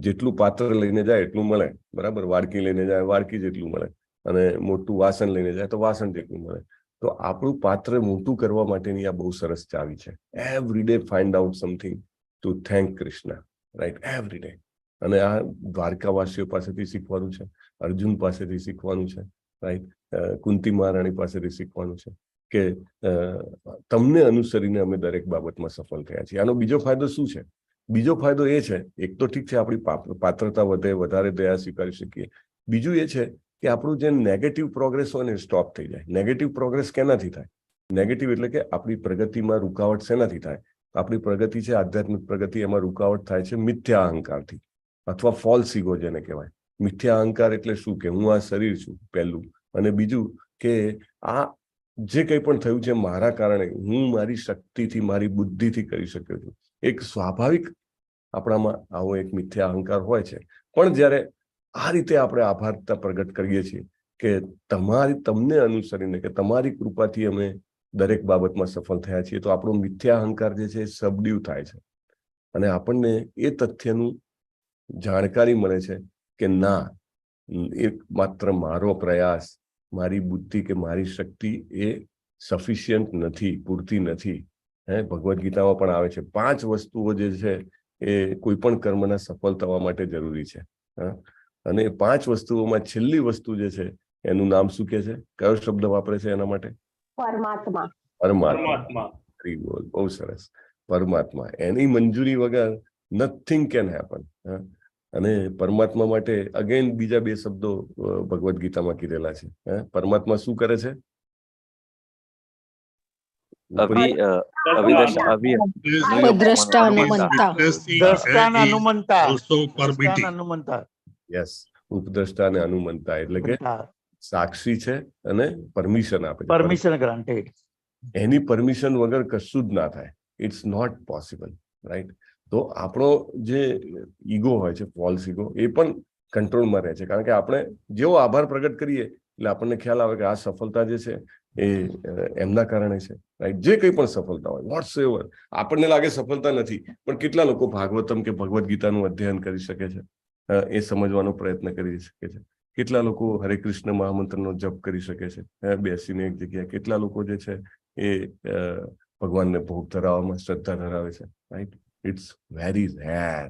જેટલું પાત્ર લઈને જાય એટલું મળે, બરાબર? વાડકી લઈને જાય વાડકી જેટલું મળે, અને મોટું વાસણ લઈને જાય તો વાસણ જેટલું મળે. તો આપણું પાત્ર મોટું કરવા માટેની આ બહુ સરસ ચાવી છે. Every day find out something to thank Krishna, right, every day. અને આ દ્વારકાવાસીઓ પાસેથી શીખવાનું છે, અર્જુન પાસેથી શીખવાનું છે, રાઈટ, કુંતી મહારાણી પાસેથી શીખવાનું છે કે તમને અનુસરીને અમે દરેક બાબતમાં સફળ થયા છીએ. આનો બીજો ફાયદો શું છે? બીજો ફાયદો એ છે, એક તો ઠીક છે આપણી પાત્રતા વધે, વધારે દયા સ્વીકારી શકીએ. બીજું એ છે કે આપણું જે નેગેટિવ પ્રોગ્રેસ હોય ને એ સ્ટોપ થઈ જાય. નેગેટિવ પ્રોગ્રેસ કેનાથી થાય? નેગેટિવ એટલે કે આપણી પ્રગતિમાં રૂકાવટ શેનાથી થાય? આપણી પ્રગતિ છે, આધ્યાત્મિક પ્રગતિ, એમાં રૂકાવટ થાય છે મિથ્યા અહંકારથી, અથવા ફોલ્સ ઈગો જેને કહેવાય. મિથ્યા અહંકાર એટલે શું? કે હું આ શરીર છું, પહેલું. અને બીજું કે આ જે કંઈ પણ થયું છે મારા કારણે, હું મારી શક્તિથી, મારી બુદ્ધિથી કરી શક્યો છું. એક સ્વાભાવિક આપણામાં આવો એક મિથ્યા અહંકાર હોય છે. પણ જ્યારે આ રીતે આપણે આભારતા પ્રગટ કરીએ છીએ કે તમને અનુસરીને, કે તમારી કૃપાથી અમે દરેક બાબતમાં સફળ થયા છીએ, તો આપણો મિથ્યા અહંકાર જે છે એ સબડ્યુ થાય છે. અને આપણને એ તથ્યનું જાણકારી મળે છે કે ના, એક માત્ર મારો પ્રયાસ, મારી બુદ્ધિ કે મારી શક્તિ એ સફિશિયન્ટ નથી, પૂરતી નથી. ભગવદ્ ગીતામાં પણ આવે છે 5 વસ્તુઓ જે છે એ કોઈ પણ કર્મના સફળ થવા માટે જરૂરી છે. અને 5 વસ્તુઓમાં છેલ્લી વસ્તુ જે છે એનું નામ શું કે છે? કયો શબ્દ વાપરે છે એના માટે? પરમાત્મા. પરમાત્મા. બહુ સરસ. પરમાત્મા. એની મંજૂરી વગર નથિંગ કેન હેપન. અને પરમાત્મા માટે અગેન બીજા 2 શબ્દો ભગવદ્ ગીતામાં કીધેલા છે. પરમાત્મા શું કરે છે? ઉપદ્રષ્ટા અને અનુમંતા, એટલે કે સાક્ષી છે અને પરમિશન આપે છે. Permission granted. એની પરમિશન વગર કશું જ ના થાય. It's not possible, right. તો આપણો જે ઈગો હોય છે, ફોલ્સ ઈગો, એ પણ કંટ્રોલમાં રહે છે. કારણ કે આપણે જેવો આભાર પ્રગટ કરીએ એટલે આપણને ખ્યાલ આવે કે આ સફળતા જે છે એ એમના કારણે છે, રાઈટ. જે કંઈ પણ સફળતા હોય, વોટ્સ એવર, આપણને લાગે સફળતા નથી, પણ કેટલા લોકો ભાગવતમ કે ભગવદ્ ગીતાનું અધ્યયન કરી શકે છે, એ સમજવાનો પ્રયત્ન કરી શકે છે. કેટલા લોકો હરે કૃષ્ણ મહામંત્રનો જપ કરી શકે છે બેસીને એક જગ્યાએ. કેટલા લોકો જે છે એ ભગવાનને ભોગ ધરાવવામાં શ્રદ્ધા ધરાવે છે, રાઈટ. It's very rare.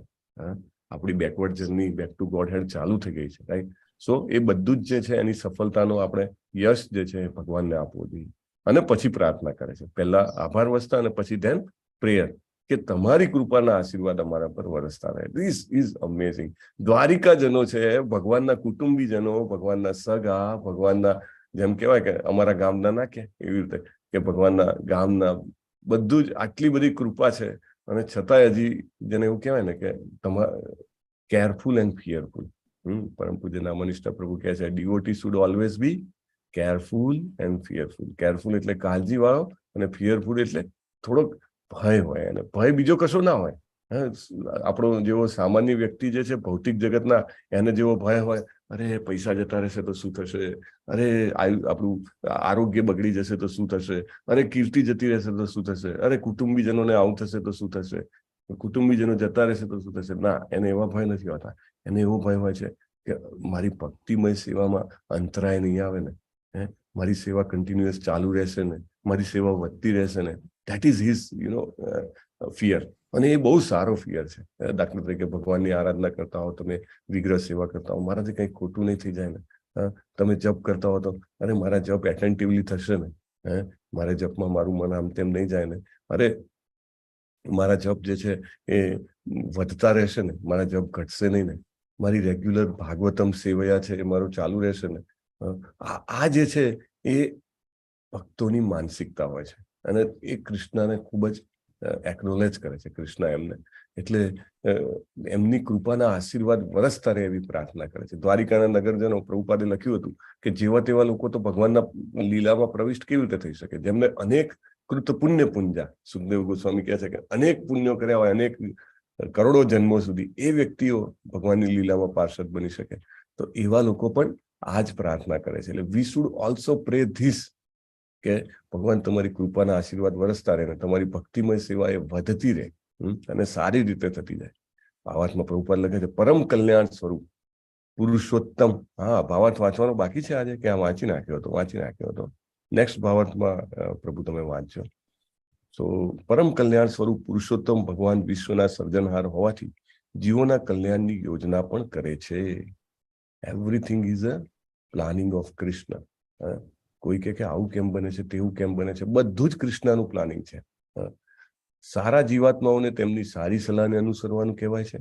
આપણી backward journey back to Godhead ચાલુ થઈ ગઈ છે, રાઈટ. સો એ બધું જ જે છે એની સફળતાનો આપણે યશ જે છે ભગવાનને આપવો જોઈએ. અને પછી પ્રાર્થના કરે છે. પહેલા આભાર વસ્તા અને પછી ધેન પ્રેયર, કે તમારી કૃપાના આશીર્વાદ અમારા પર વરસતા રહે. This is amazing. દ્વારિકાજનો છે, ભગવાનના કુટુંબીજનો, ભગવાનના સગા, ભગવાનના, જેમ કહેવાય કે અમારા ગામના ના કે, એવી રીતે કે ભગવાનના ગામના, બધું જ આટલી બધી કૃપા છે. અને છતાંય હજી જેને એવું કહેવાય ને કે કેરફુલ એન્ડ ફિયરફુલ. પરમ પૂજ્ય નામનિષ્ઠ પ્રભુ કહે છે, devotee should always be careful and fearful. Careful એટલે કાળજી વાળો, અને ફિયરફુલ એટલે થોડોક ભય હોય. અને ભય બીજો કશો ના હોય. આપણો જેવો સામાન્ય વ્યક્તિ જે છે ભૌતિક જગતના, એને જેવો ભય હોય, અરે પૈસા જતા રહેશે તો શું થશે, અરે આપણું આરોગ્ય બગડી જશે તો શું થશે, અરે કીર્તિ જતી રહેશે તો શું થશે, અરે કુટુંબીજનોને આવું થશે તો શું થશે, કુટુંબીજનો જતા રહેશે તો શું થશે. ના, એને એવા ભય નથી હોતા. એને એવો ભય હોય છે કે મારી ભક્તિમય સેવામાં અંતરાય નહીં આવે ને, મારી સેવા કન્ટિન્યુઅસ ચાલુ રહેશે ને, મારી સેવા વધતી રહેશે ને. That is his fear. અને એ બહુ સારો ફિયર છે. દાખલા તરીકે ભગવાનની આરાધના કરતા હો, તમે વિગ્રહ સેવા કરતા હો, મારાથી કંઈ ખોટું નહીં થઈ જાય ને. તમે જપ કરતા હો તો અરે મારા જપ એટેન્ટિવલી થશે ને, મારે જપમાં મારું મન આમ તેમ નહીં જાય ને, અરે મારા જપ જે છે એ વધતા રહેશે ને, મારા જપ ઘટશે નહીં ને, મારી રેગ્યુલર ભાગવતમ સેવયા છે એ મારું ચાલુ રહેશે ને. આ જે છે એ ભક્તોની માનસિકતા હોય છે. અને એ કૃષ્ણને ખૂબ જ એકનોલેજ કરે છે કૃષ્ણ એમને. એટલે એમની કૃપાના આશીર્વાદ વરસતા રહે એવી પ્રાર્થના કરે છે. દ્વારિકાના નગરજનો, પ્રભુપાદે લખ્યું હતું કે જેવા તેવા લોકો તો ભગવાનના લીલામાં પ્રવિષ્ટ કેવી રીતે થઈ શકે, જેમને અનેક કૃત પુણ્ય પુંજા. સુખદેવ ગોસ્વામી કહે છે કે અનેક પુણ્યો કર્યા હોય, અનેક કરોડો જન્મો સુધી, એ વ્યક્તિઓ ભગવાનની લીલામાં પાર્ષદ બની શકે. તો એવા લોકો પણ આ જ પ્રાર્થના કરે છે. એટલે we should also pre this, કે ભગવાન તમારી કૃપાના આશીર્વાદ વરસતા રહે, તમારી ભક્તિમય સેવા એ વધતી રહે અને સારી રીતે થતી જાય. ભાવાર્થમાં પ્રભુપાદ લખે છે, પરમ કલ્યાણ સ્વરૂપ પુરુષોત્તમ. ભાવાર્થ વાંચવાનો બાકી છે આજે, કે આ વાંચી નાખ્યો હતો. નેક્સ્ટ ભાવાર્થમાં પ્રભુ તમે વાંચજો. સો પરમ કલ્યાણ સ્વરૂપ પુરુષોત્તમ ભગવાન વિશ્વના સર્જનહાર હોવાથી જીવોના કલ્યાણની યોજના પણ કરે છે. Everything is a planning of Krishna. કોઈ કે આવું કેમ બને છે, તેવું કેમ બને છે, બધું જ કૃષ્ણનું પ્લાનિંગ છે. સારા જીવાત્માઓને તેમની સારી સલાહને અનુસરવાનું કહેવાય છે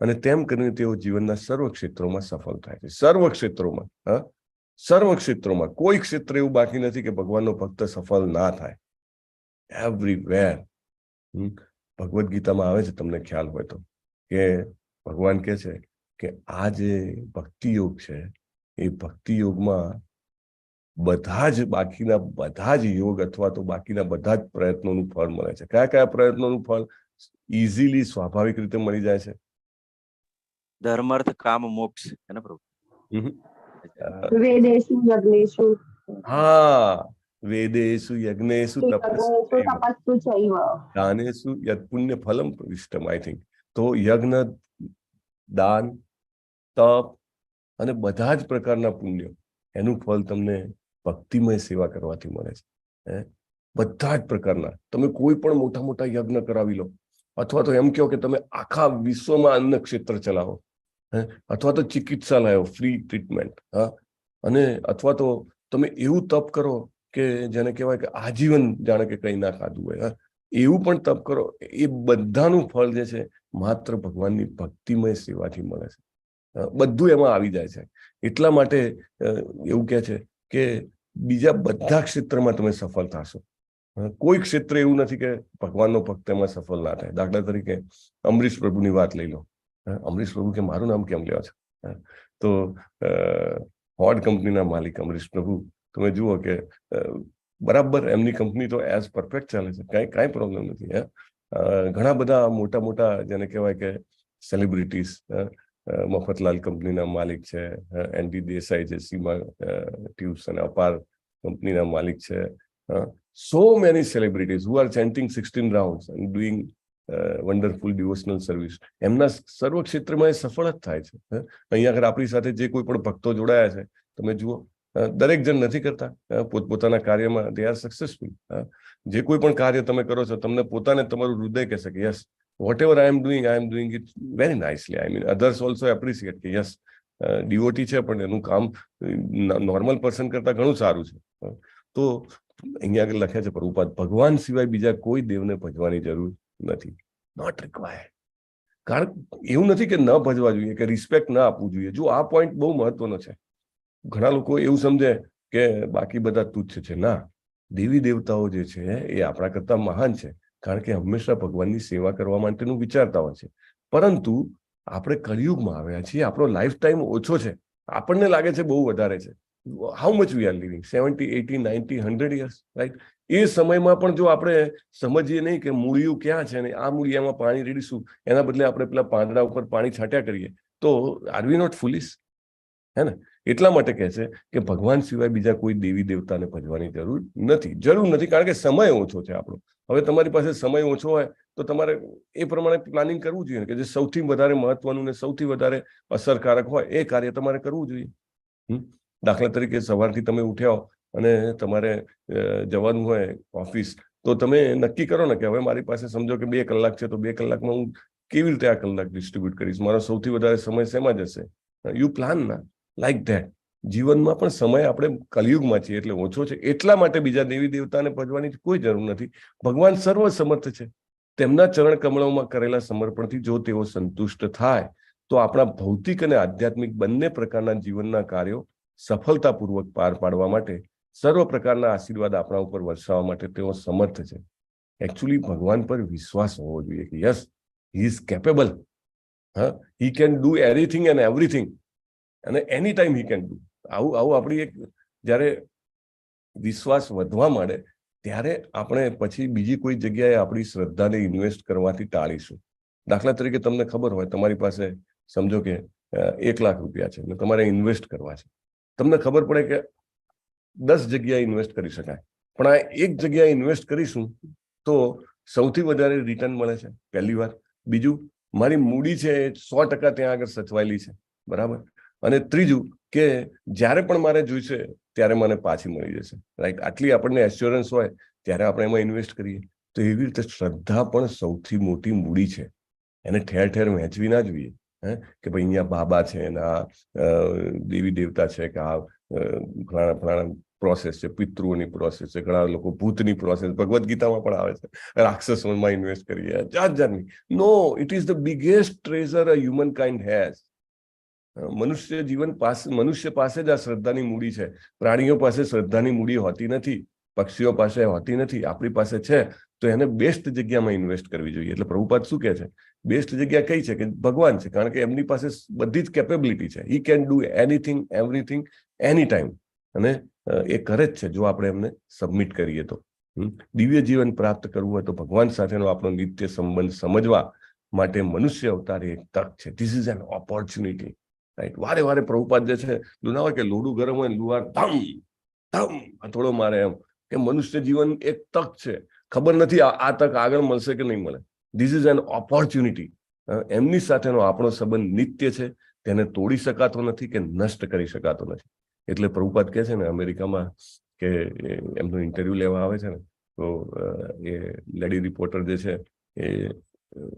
અને તેમ કરીને તેઓ જીવનના સર્વ ક્ષેત્રોમાં સફળ થાય છે. સર્વ ક્ષેત્રોમાં, સર્વ ક્ષેત્રોમાં કોઈ ક્ષેત્ર એવું બાકી નથી કે ભગવાનનો ભક્ત સફળ ના થાય. એવરીવેર. ભગવદ્ ગીતામાં આવે છે, તમને ખ્યાલ હોય તો, કે ભગવાન કહે છે કે આ જે ભક્તિ યોગ છે એ ભક્તિ યોગમાં બધા જ બાકીના બધા જ યોગ અથવા તો બાકીના બધા જ પ્રયત્નોનું ફળ મળે છે. કયા કયા પ્રયત્નોનું ફળ ઇઝીલી સ્વાભાવિક રીતે મળી જાય છે? ધર્મ, અર્થ, કામ, મોક્ષ. હે ને પ્રભુ? વેદેશુ યજ્ઞેશુ. હા, વેદેશુ યજ્ઞેશુ તપસ્સુ ચૈવ દાનેશુ યત પુણ્ય ફલમ પ્રવિષ્ટમ. આઈ થિંક તો યજ્ઞ, દાન, તપ અને બધા જ પ્રકારના પુણ્યો એનું ફળ તમને ભક્તિમય સેવા કરવાથી મળે છે. બધા જ પ્રકારના. તમે કોઈ પણ મોટા મોટા યજ્ઞ કરાવી લો, અથવા તો એમ કહો કે તમે આખા વિશ્વમાં અન્ન ક્ષેત્ર ચલાવો, અથવા તો ચિકિત્સાલયો, ફ્રી ટ્રીટમેન્ટ, અને અથવા તો તમે એવું તપ કરો કે જેને કહેવાય કે આજીવન જાણે કે કંઈ ના ખાધું હોય, એવું પણ તપ કરો. એ બધાનું ફળ જે છે માત્ર ભગવાનની ભક્તિમય સેવાથી મળે છે. બધું એમાં આવી જાય છે. એટલા માટે એવું કહે છે કે બીજા બધા ક્ષેત્રમાં તમે સફળ થશો. કોઈ ક્ષેત્ર એવું નથી કે ભગવાનનો ભક્ત એમાં સફળ ના થાય. દાખલા તરીકે અમરીશ પ્રભુની વાત લઈ લો. અમરીશ પ્રભુ કે મારું નામ કેમ લેવા છે? તો હોડ કંપનીના માલિક અમરીશ પ્રભુ, તમે જુઓ કે બરાબર એમની કંપની તો એઝ પરફેક્ટ ચાલે છે, કાંઈ પ્રોબ્લેમ નથી. ઘણા બધા મોટા મોટા જેને કહેવાય કે સેલિબ્રિટીઝ, મફતલાલ કંપનીના માલિક છે, એનડી દેસાઈ છે, સીમા ટ્યુબ્સ અને અપાર કંપનીના માલિક છે. So many celebrities who are chanting 16 rounds and doing wonderful devotional service. એમના સર્વ ક્ષેત્રમાં એ સફળ જ થાય છે. અહીંયા આગળ આપણી સાથે જે કોઈ પણ ભક્તો જોડાયા છે, તમે જુઓ, દરેક જણ નથી કરતા પોતપોતાના કાર્યમાં. They are successful. જે કોઈ પણ કાર્ય તમે કરો છો, તમને પોતાને તમારું હૃદય કહેશે કે yes, whatever I am doing it very nicely. I mean, others also appreciate કે યસ, ડિવોટી છે પણ એનું કામ નોર્મલ પર્સન કરતા ઘણું સારું છે. તો અહીંયા આગળ લખ્યા છે પ્રભુપાદ, ભગવાન સિવાય બીજા કોઈ દેવને ભજવાની જરૂર નથી. Not required. કારણ એવું નથી કે ન ભજવા જોઈએ, કે રિસ્પેક્ટ ના આપવું જોઈએ. જો આ પોઈન્ટ બહુ મહત્વનો છે. ઘણા લોકો એવું સમજે કે બાકી બધા તુચ્છ છે. ના, દેવી દેવતાઓ જે છે એ આપણા કરતા મહાન છે, કારણ કે હંમેશા ભગવાનની સેવા કરવા માટેનું વિચારતા હોય છે. પરંતુ આપણે કળિયુગમાં આવ્યા છીએ, આપણો લાઈફ ટાઈમ ઓછો છે. આપણને લાગે છે બહુ વધારે છે. How much we are living? 70, 80, 90, 100 years, right? એ સમયમાં પણ જો આપણે સમજીએ નહીં કે મૂળિયું ક્યાં છે ને આ મૂળિયામાં પાણી રેડીશું, એના બદલે આપણે પેલા પાંદડા ઉપર પાણી છાંટ્યા કરીએ, તો આર વી નોટ ફુલિશ? હે ને? એટલા માટે કહે છે કે ભગવાન સિવાય બીજા કોઈ દેવી દેવતાને ભજવાની જરૂર નથી. કારણ કે સમય ઓછો છે આપણો. હવે તમારી પાસે સમય ઓછો હોય તો તમારે એ પ્રમાણે પ્લાનિંગ કરવું જોઈએ કે જે સૌથી વધારે મહત્વનું ને સૌથી વધારે અસરકારક હોય એ કાર્ય તમારે કરવું જોઈએ. દાખલા તરીકે સવારથી તમે ઉઠ્યા અને તમારે જવાનું હોય ઓફિસ, તો તમે નક્કી કરો ને કે હવે મારી પાસે સમજો કે 2 કલાક છે, તો 2 કલાકમાં હું કેવી રીતે આ કલાક ડિસ્ટ્રીબ્યુટ કરીશ, મારો સૌથી વધારે સમય શેમાં જશે? યુ પ્લાન ના લાઈક ધેટ. જીવનમાં પણ સમય આપણે કલયુગમાં છીએ એટલે ઓછો છે. એટલા માટે બીજા દેવી દેવતાને ભજવાની કોઈ જરૂર નથી. ભગવાન સર્વ સમર્થ છે. તેમના ચરણ કમળોમાં કરેલા સમર્પણથી જો તેઓ સંતુષ્ટ થાય તો આપણા ભૌતિક અને આધ્યાત્મિક બંને પ્રકારના જીવનના કાર્યો સફળતાપૂર્વક પાર પાડવા માટે સર્વ પ્રકારના આશીર્વાદ આપણા ઉપર વરસાવવા માટે તેઓ સમર્થ છે. એકચ્યુઅલી ભગવાન પર વિશ્વાસ હોવો જોઈએ કે yes, he is capable. He can do anything and everything અને એની ટાઈમ હી કેન ડુ. આવું આપણી એક જ્યારે વિશ્વાસ વધવા માંડે ત્યારે આપણે પછી બીજી કોઈ જગ્યાએ આપણી શ્રદ્ધાને ઇન્વેસ્ટ કરવાથી ટાળીશું. દાખલા તરીકે તમને ખબર હોય તમારી પાસે સમજો કે 1 લાખ રૂપિયા છે અને તમારે ઇન્વેસ્ટ કરવા છે. તમને ખબર પડે કે 10 જગ્યાએ ઇન્વેસ્ટ કરી શકાય, પણ આ એક જગ્યાએ ઇન્વેસ્ટ કરીશું તો સૌથી વધારે રિટર્ન મળે છે, પહેલી વાર. બીજું, મારી મૂડી છે એ 100% ત્યાં આગળ સચવાયેલી છે, બરાબર. અને ત્રીજું કે જ્યારે પણ મારે જોઈશે ત્યારે મને પાછી મળી જશે, રાઈટ? આટલી આપણને એશ્યોરન્સ હોય ત્યારે આપણે એમાં ઇન્વેસ્ટ કરીએ. તો એવી રીતે શ્રદ્ધા પણ સૌથી મોટી મૂડી છે. એને ઠેર ઠેર વહેંચવી ના જોઈએ, કે ભાઈ અહીંયા બાબા છે, એના દેવી દેવતા છે, કે આ ફલાણા ફલાણા પ્રોસેસ છે, પિતૃઓની પ્રોસેસ છે, ઘણા લોકો ભૂતની પ્રોસેસ ભગવદ્ ગીતામાં પણ આવે છે, રાક્ષસોમાં ઇન્વેસ્ટ કરીએ, જાત જાતની. No, it is the biggest treasure a humankind has. મનુષ્ય જીવન પાસે, મનુષ્ય પાસે જ આ શ્રદ્ધાની મૂડી છે. પ્રાણીઓ પાસે શ્રદ્ધાની મૂડી હોતી નથી, પક્ષીઓ પાસે હોતી નથી, આપણી પાસે છે. તો એને બેસ્ટ જગ્યામાં ઇન્વેસ્ટ કરવી જોઈએ. એટલે પ્રભુપાદ શું કહે છે? બેસ્ટ જગ્યા કઈ છે? કે ભગવાન છે, કારણ કે એમની પાસે બધી જ કેપેબિલિટી છે. He can do anything, everything, any time. અને એ કરે જ છે જો આપણે એમને સબમિટ કરીએ તો. દિવ્ય જીવન પ્રાપ્ત કરવું હોય તો ભગવાન સાથેનો આપણો નિત્ય સંબંધ સમજવા માટે મનુષ્ય અવતાર એક તક છે. This is an opportunity, right? વારે વારે પ્રભુપાદ જે છે, ના હોય કે લોડું ગરમ હોય લુહાર ધમ ધમ હથોડો મારે, એમ કે મનુષ્ય જીવન એક તક છે. ખબર નથી આ તક આગળ મળશે કે નહીં મળે. This is an opportunity. એમની સાથેનો આપણો સંબંધ નિત્ય છે, તેને તોડી શકાતો નથી કે નષ્ટ કરી શકાતો નથી. એટલે પ્રભુપાદ કહે છે ને, અમેરિકામાં કે એમનો ઇન્ટરવ્યુ લેવા આવે છે ને, તો એ લેડી રિપોર્ટર જે છે એ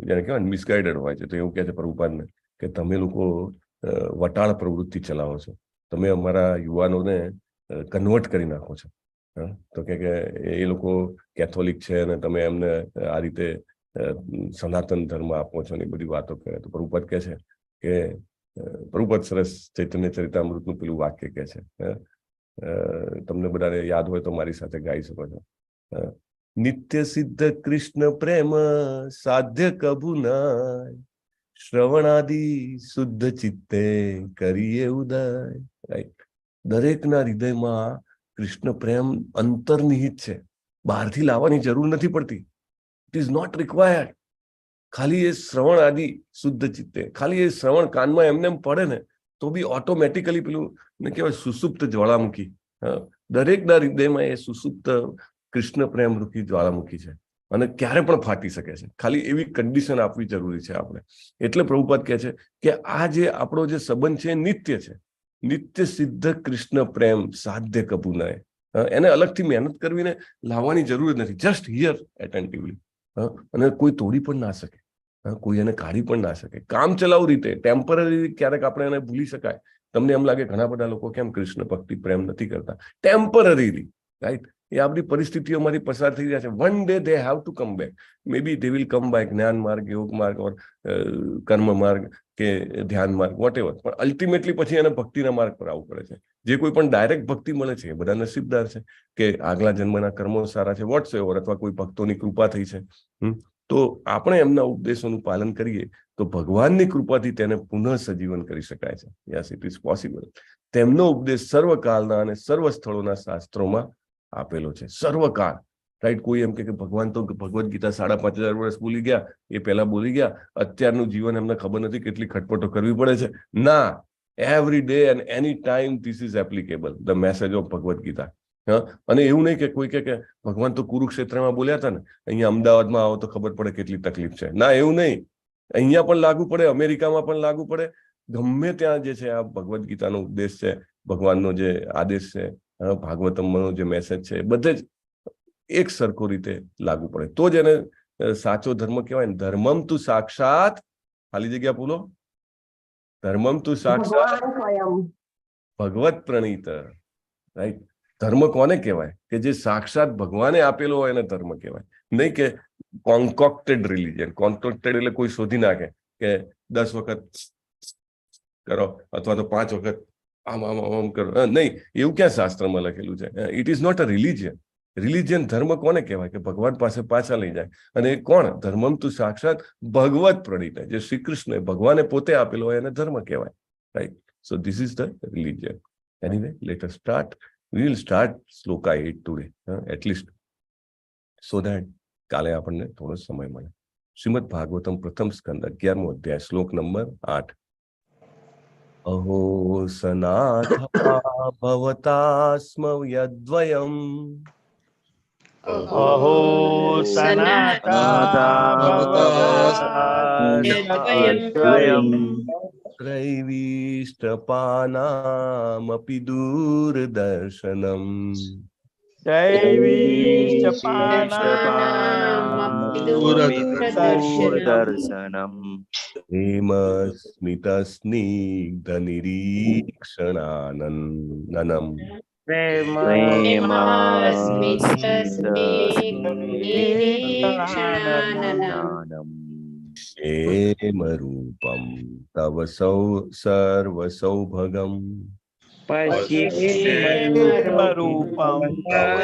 જેને કહેવાય મિસગાઈડેડ હોય છે, તો એવું કહે છે પ્રભુપાદને કે તમે લોકો વટાળ પ્રવૃત્તિ ચલાવો છો, તમે અમારા યુવાનોને કન્વર્ટ કરી નાખો છો. તો કે એ લોકો કેથોલિક છે અને તમે એમને આ રીતે સનાતન ધર્મ આપો છો ને એ બધી વાતો કરે. તો પ્રભુપાદ કહે છે કે પ્રભુપાદ સરસ ચૈતન્ય ચરિતામૃતનું પેલું વાક્ય કહે છે, તમને બધાને યાદ હોય તો મારી સાથે ગાઈ શકો છો. નિત્ય સિદ્ધ કૃષ્ણ પ્રેમ સાધ્ય કભુ નાય, શ્રવણાદિ શુદ્ધ ચિત્તે કરીએ ઉદય. રાઈટ? દરેકના હૃદયમાં કૃષ્ણ પ્રેમ અંતર્નિહિત છે, બહારથી લાવવાની જરૂર નથી પડતી. It is not required. ખાલી એ શ્રવણ આદિ શુદ્ધ ચિત્તે, ખાલી એ શ્રવણ કાનમાં એમને એમ પડે ને તો બી ઓટોમેટિકલી પેલું ને કહેવાય સુસુપ્ત જ્વાળામુખી, દરેકના હૃદયમાં એ સુસુપ્ત કૃષ્ણ પ્રેમ રૂપી જ્વાળામુખી છે અને ક્યારે પણ ફાટી શકે છે. ખાલી એવી કન્ડિશન આપવી જરૂરી છે આપણે. એટલે પ્રભુપાદ કહે છે કે આ જે આપણો જે સંબંધ છે એ નિત્ય છે. નિત્ય સિદ્ધ કૃષ્ણ પ્રેમ સાધ્ય કભુ નાય. એને અલગથી મહેનત કરવીને લાવવાની જરૂર નથી. Just hear attentively. અને કોઈ તોડી પણ ના શકે, કોઈ એને કાઢી પણ ના શકે. કામ ચલાવ રીતે ટેમ્પરરી ક્યારેક આપણે એને ભૂલી શકાય. તમને એમ લાગે ઘણા બધા લોકો કેમ કૃષ્ણ ભક્તિ પ્રેમ નથી કરતા, ટેમ્પરરીલી, રાઈટ? એ આપણી પરિસ્થિતિઓમાંથી પસાર થઈ રહ્યા છે. One day they have to come back. May be they will come by gyan marg, યોગ માર્ગ, ઓર કર્મ માર્ગ કે ધ્યાન માર્ગ, વોટ એવર. પણ અલ્ટિમેટલી પછી એને ભક્તિના માર્ગ પર આવવું પડે છે. જે કોઈ પણ ડાયરેક્ટ ભક્તિ મળે છે એ બધા નસીબદાર છે કે આગલા જન્મના કર્મો સારા છે, વોટ્સ એવર, અથવા કોઈ ભક્તોની કૃપા થઈ છે. તો આપણે એમના ઉપદેશોનું પાલન કરીએ તો ભગવાનની કૃપાથી તેને પુનઃ સજીવન કરી શકાય છે. Yes, it is possible. તેમનો ઉપદેશ સર્વકાળના અને સર્વ સ્થળોના શાસ્ત્રોમાં આપેલો છે. સર્વકાળ, રાઈટ? કોઈ એમ કે ભગવાન તો ભગવદ્ ગીતા 5500 વર્ષ બોલી ગયા, એ પહેલા બોલી ગયા, અત્યારનું જીવન એમને ખબર નથી કેટલી ખટપટો કરવી પડે છે. ના, every day and any time this is applicable, the message of Bhagavad Gita. અને એવું નહીં કે કોઈ કે ભગવાન તો કુરુક્ષેત્રમાં બોલ્યા હતા ને, અહીંયા અમદાવાદમાં આવો તો ખબર પડે કેટલી તકલીફ છે. ના, એવું નહીં. અહીંયા પણ લાગુ પડે, અમેરિકામાં પણ લાગુ પડે, ગમે ત્યાં જે છે આ ભગવદ્ ગીતાનો ઉપદેશ છે, ભગવાનનો જે આદેશ છે, ભાગવતમનો જે મેસેજ છે, બધે જ એક સરખો રીતે લાગુ પડે તો જ એને સાચો ધર્મ કહેવાય ને. ધર્મમ તું સાક્ષાત, ખાલી જગ્યા પૂરો, ધર્મમ તું સાક્ષાત ભગવત પ્રણીત. રાઈટ? ધર્મ કોને કહેવાય? કે જે સાક્ષાત ભગવાને આપેલો હોય એને ધર્મ કહેવાય. નહીં કે કોન્કોક્ટેડ રિલિજન. કોન્કોક્ટેડ એટલે કોઈ શોધી નાખે કે 10 વખત કરો અથવા તો 5 વખત આમ આમ આમ કરો. નહીં, એવું ક્યાં શાસ્ત્રમાં લખેલું છે? It is not a religion. Religion ધર્મ કોને કહેવાય? કે ભગવાન પાસે પાછા લઈ જાય. અને કોણ? ધર્મમ તું સાક્ષાત ભગવત પ્રણીત, જે શ્રી કૃષ્ણ ભગવાને પોતે આપેલો હોય એને ધર્મ કહેવાય. Right? So this is the religion. Anyway, let us start. We will start Shloka 8 today, at least, so that કાલે આપણને થોડો સમય મળે. શ્રીમદ ભાગવતમ પ્રથમ સ્કંદ 11મો અધ્યાય, શ્લોક નંબર 8. અહો સનાથા ભવતાસ્મ યદ્વયમ, અહો સનાતા ભવતા યદ્વયમ त्रैविष्टपानामपि दूरदर्शनम् दैवीष्टपानामपि दूरदर्शनम् प्रेमस्मितस्निग्धनिरीक्षणाननम् प्रेमस्मितस्मिग्धनिरीक्षणाननम् क्षेमरूपं तव सर्वसौभगम् पश्येमरूपं तव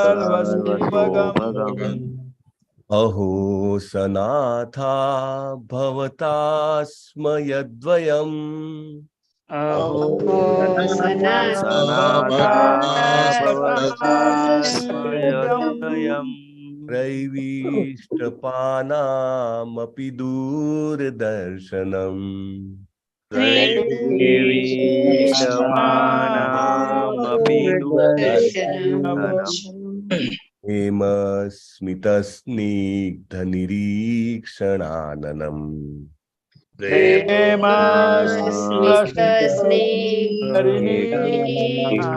सर्वसौभगम् अहो सनाथा भवता स्म यद्वयम् अहो सनाथा भवतास्मयद्वयम् त्रैविष्टपानामपि दूरदर्शनम् त्रैविष्टपानामपि दूरदर्शनम् हेमस्मितस्निग्धनिरीक्षणाननम्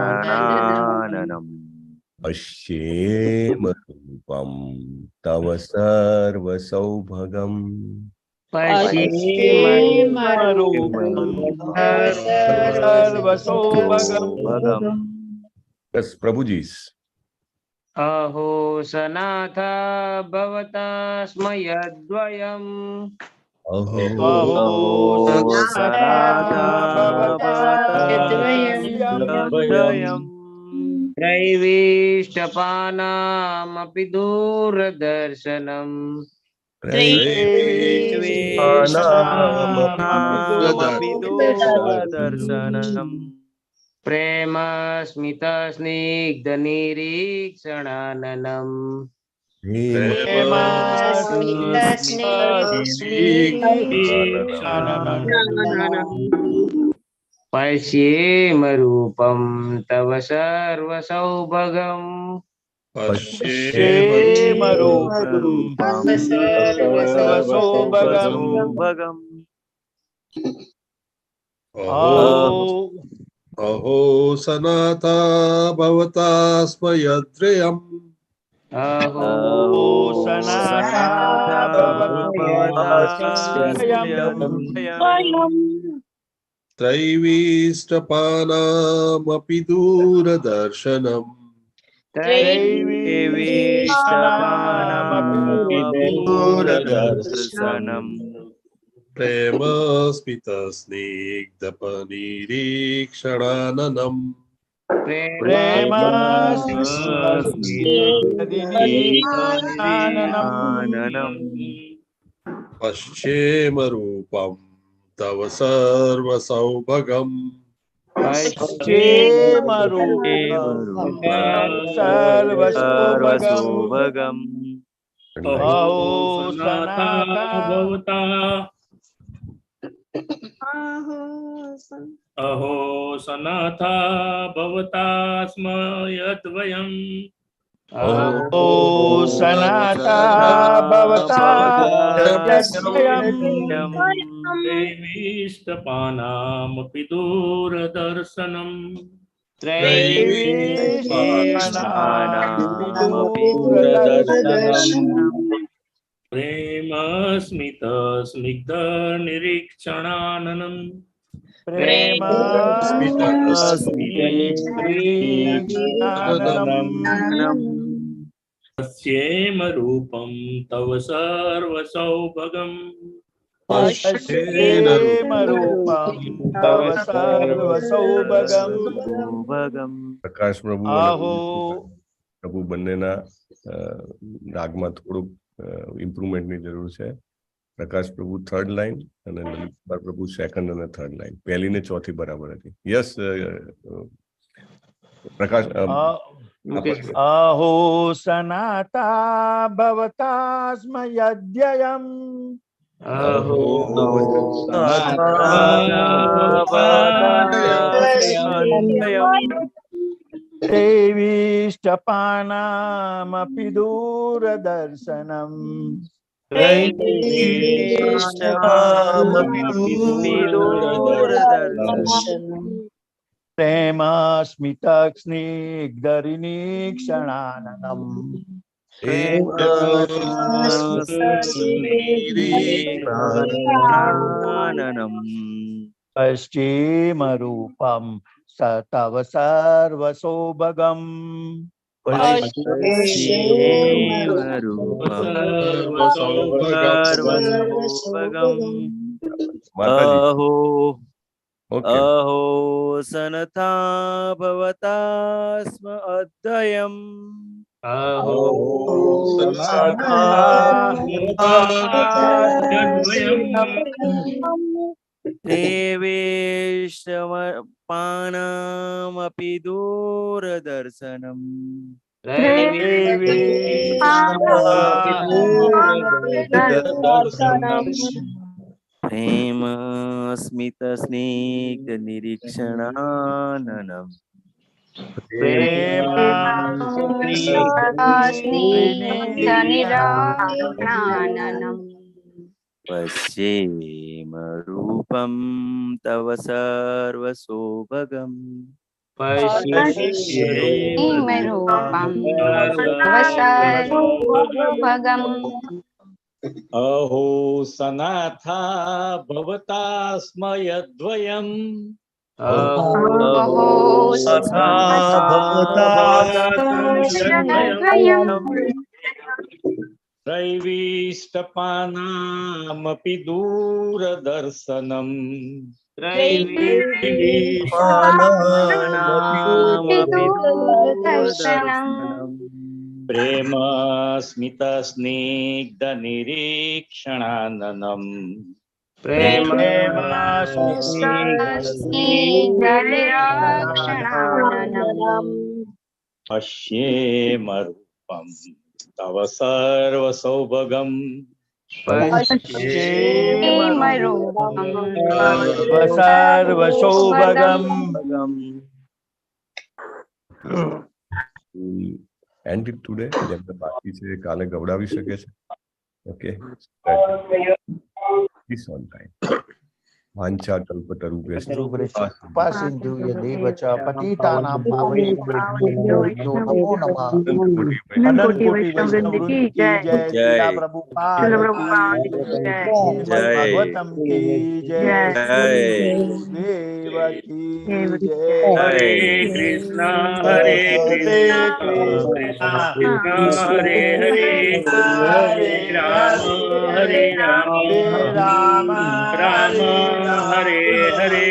प्रेमस्मितस्निग्धनिरीक्षणाननम् पश्येमरूपं तव सर्वसौभगम् पश्येमरूपं तव सर्वसौभगम् Yes, Prabhuji. अहो सनाथा भवता स्म यद्वयम् अहो सनाथा भवतास्मयद्वयम् त्रैविष्टपानामपि दूरदर्शनम् त्रैविष्टपानामपि दूरदर्शनम् प्रेमस्मितस्निग्धनिरीक्षणाननम् पश्येमरूपं तव सर्वसौभगम् पश्येमरूपं तव सर्वसौभगम् अहो सनाथा भवता स्म यद्वयम् अहो सनाथा भवतास्मयद्वयम् त्रैविष्टपानामपि दूरदर्शनम् त्रैविष्टपानामपि दूरदर्शनम् प्रेमस्मितस्निग्धनिरीक्षणाननम् प्रेमस्मितस्निग्धनिरीक्षणाननम् पश्येमरूपं तव सर्वसौभगम् पश्येमरूपं सर्वसौभगम् अहो सनाथा अहो सनाथा भवता स्म यद्वयम् अहो सनाथा भवता यद्वयम् त्रैविष्टपानामपि दूरदर्शनम् त्रैविष्टपानामपि दूरदर्शनम् प्रेमस्मितस्निग्धनिरीक्षणाननम् प्रेमस्मितस्निग्धनिरीक्षणाननम् पश्येमरूपं तव सर्वसौभगम् पश्येमरूपं तव सर्वसौभगम् પ્રકાશ પ્રભુ અને પ્રભુ બંનેના રાગમાં થોડુંક ઇમ્પ્રુવમેન્ટની જરૂર છે. પ્રકાશ પ્રભુ થર્ડ લાઈન અને લલિત કુમાર પ્રભુ સેકન્ડ અને થર્ડ લાઈન, પહેલી ને ચોથી બરાબર હતી. યસ પ્રકાશ. अहो सनाता भवता स्म यद्वयम् अहो त्रैविष्टपानामपि दूरदर्शनम् त्रैवेष्टमामपि दूरदर्शनम् प्रेमस्मितस्निग्धरिणीक्षणाननम् पश्चिमरूपं स तव सर्वसौभगम् माताजी अहो ओके अहो सनथा भवता स्म अद्वयम् अहो सनाथा देवेशमपानामपि दूरदर्शनम् प्रेम स्मित स्निग्ध निरीक्षणाननम् पश्येम रूपं तव सर्वसौभगम् अहो सनाथा भवता स्म यद्वयम् त्रैवीष्टपानामपि दूरदर्शनम् प्रेम स्मित स्निग्ध निरीक्षणाननम् पश्येम रूपं तव सर्वसौभगम् એન્ડ ઇટ ટુડે જેમને બાકી છે કાલે ગવડાવી શકે છે ઓકે ધીસ ઓન ટાઈમ વાંચા કલ્પતરુભ્યસ્તુ દેવચ પતિતાનાં પાવનેભ્યો નમો નમઃ અનંત કોટિ વૈષ્ણવવૃંદ કી જય શ્રીલા પ્રભુપાદ ભાગવતમ કી જય દેવ કી જય हरे कृष्णा हरे कृष्णा हरे हरे राम हरे राम राम हरे हरे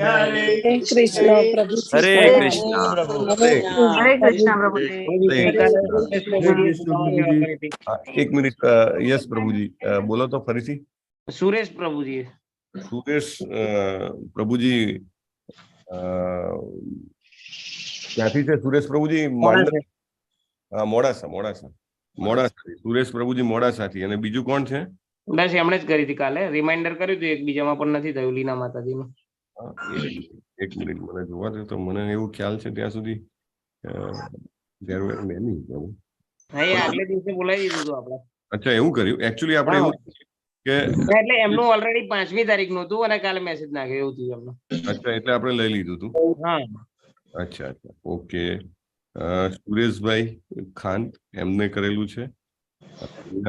हरे कृष्ण प्रभु हरे कृष्णा हरे कृष्ण प्रभु એક મિનિટ યસ પ્રભુજી બોલો તો ફરીથી सुरेश प्रभु जी સુરેશ પ્રભુજી ક્યાંથી છે સુરેશ પ્રભુજી મોડાસાથી સુરેશ પ્રભુજી મોડાસાથી અને બીજું કોણ છે બસ એમણે જ કરી હતી કાલે રિમાઇન્ડર કર્યું હતું એકબીજામાં પણ નથી થયું લીના માતાજીનું એક મિનિટ મને જોવા દે તો મને એવું ખ્યાલ છે ત્યાં સુધી હા એ આગલે દિવસે બોલાવી દીધું હતું આપણે અચ્છા એવું કર્યું એકચ્યુઅલી આપણે એવું કે એટલે એમનું ઓલરેડી 5મી તારીખનું હતું અને કાલે મેસેજ નાખ્યો એવું થયું એમનું અચ્છા એટલે આપણે લઈ લીધું હતું હા અચ્છા અચ્છા ઓકે સુરેશભાઈ ખાન એમને કરેલું છે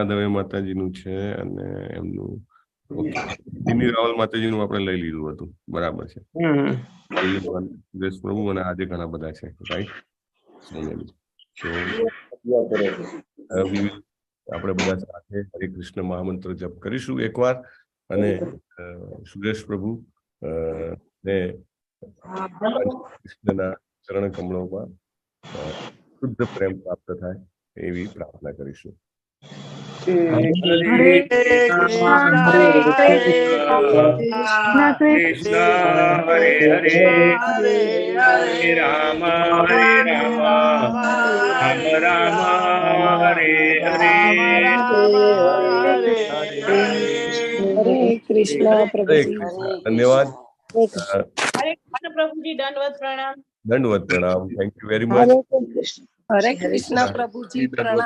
દવે માતાજીનું છે અને એમનું રાવલ માતાજીનું આપણે લઈ લીધું હતું બરાબર છે સુરેશ પ્રભુ અને આજે ઘણા બધા છે રાઈટ આપણે બધા સાથે હરે કૃષ્ણ મહામંત્ર જપ કરીશું એકવાર અને સુરેશ પ્રભુ ને કૃષ્ણના ચરણ કમળોમાં શુદ્ધ પ્રેમ પ્રાપ્ત થાય એવી પ્રાર્થના કરીશું हरे कृष्ण हरे हरे राम राम राम हरे हरे हरे कृष्ण प्रभु जी धन्यवाद हरे कृष्ण प्रभु जी दंडवत प्रणाम थैंक यू वेरी मच हरे कृष्ण प्रभु जी प्रणाम।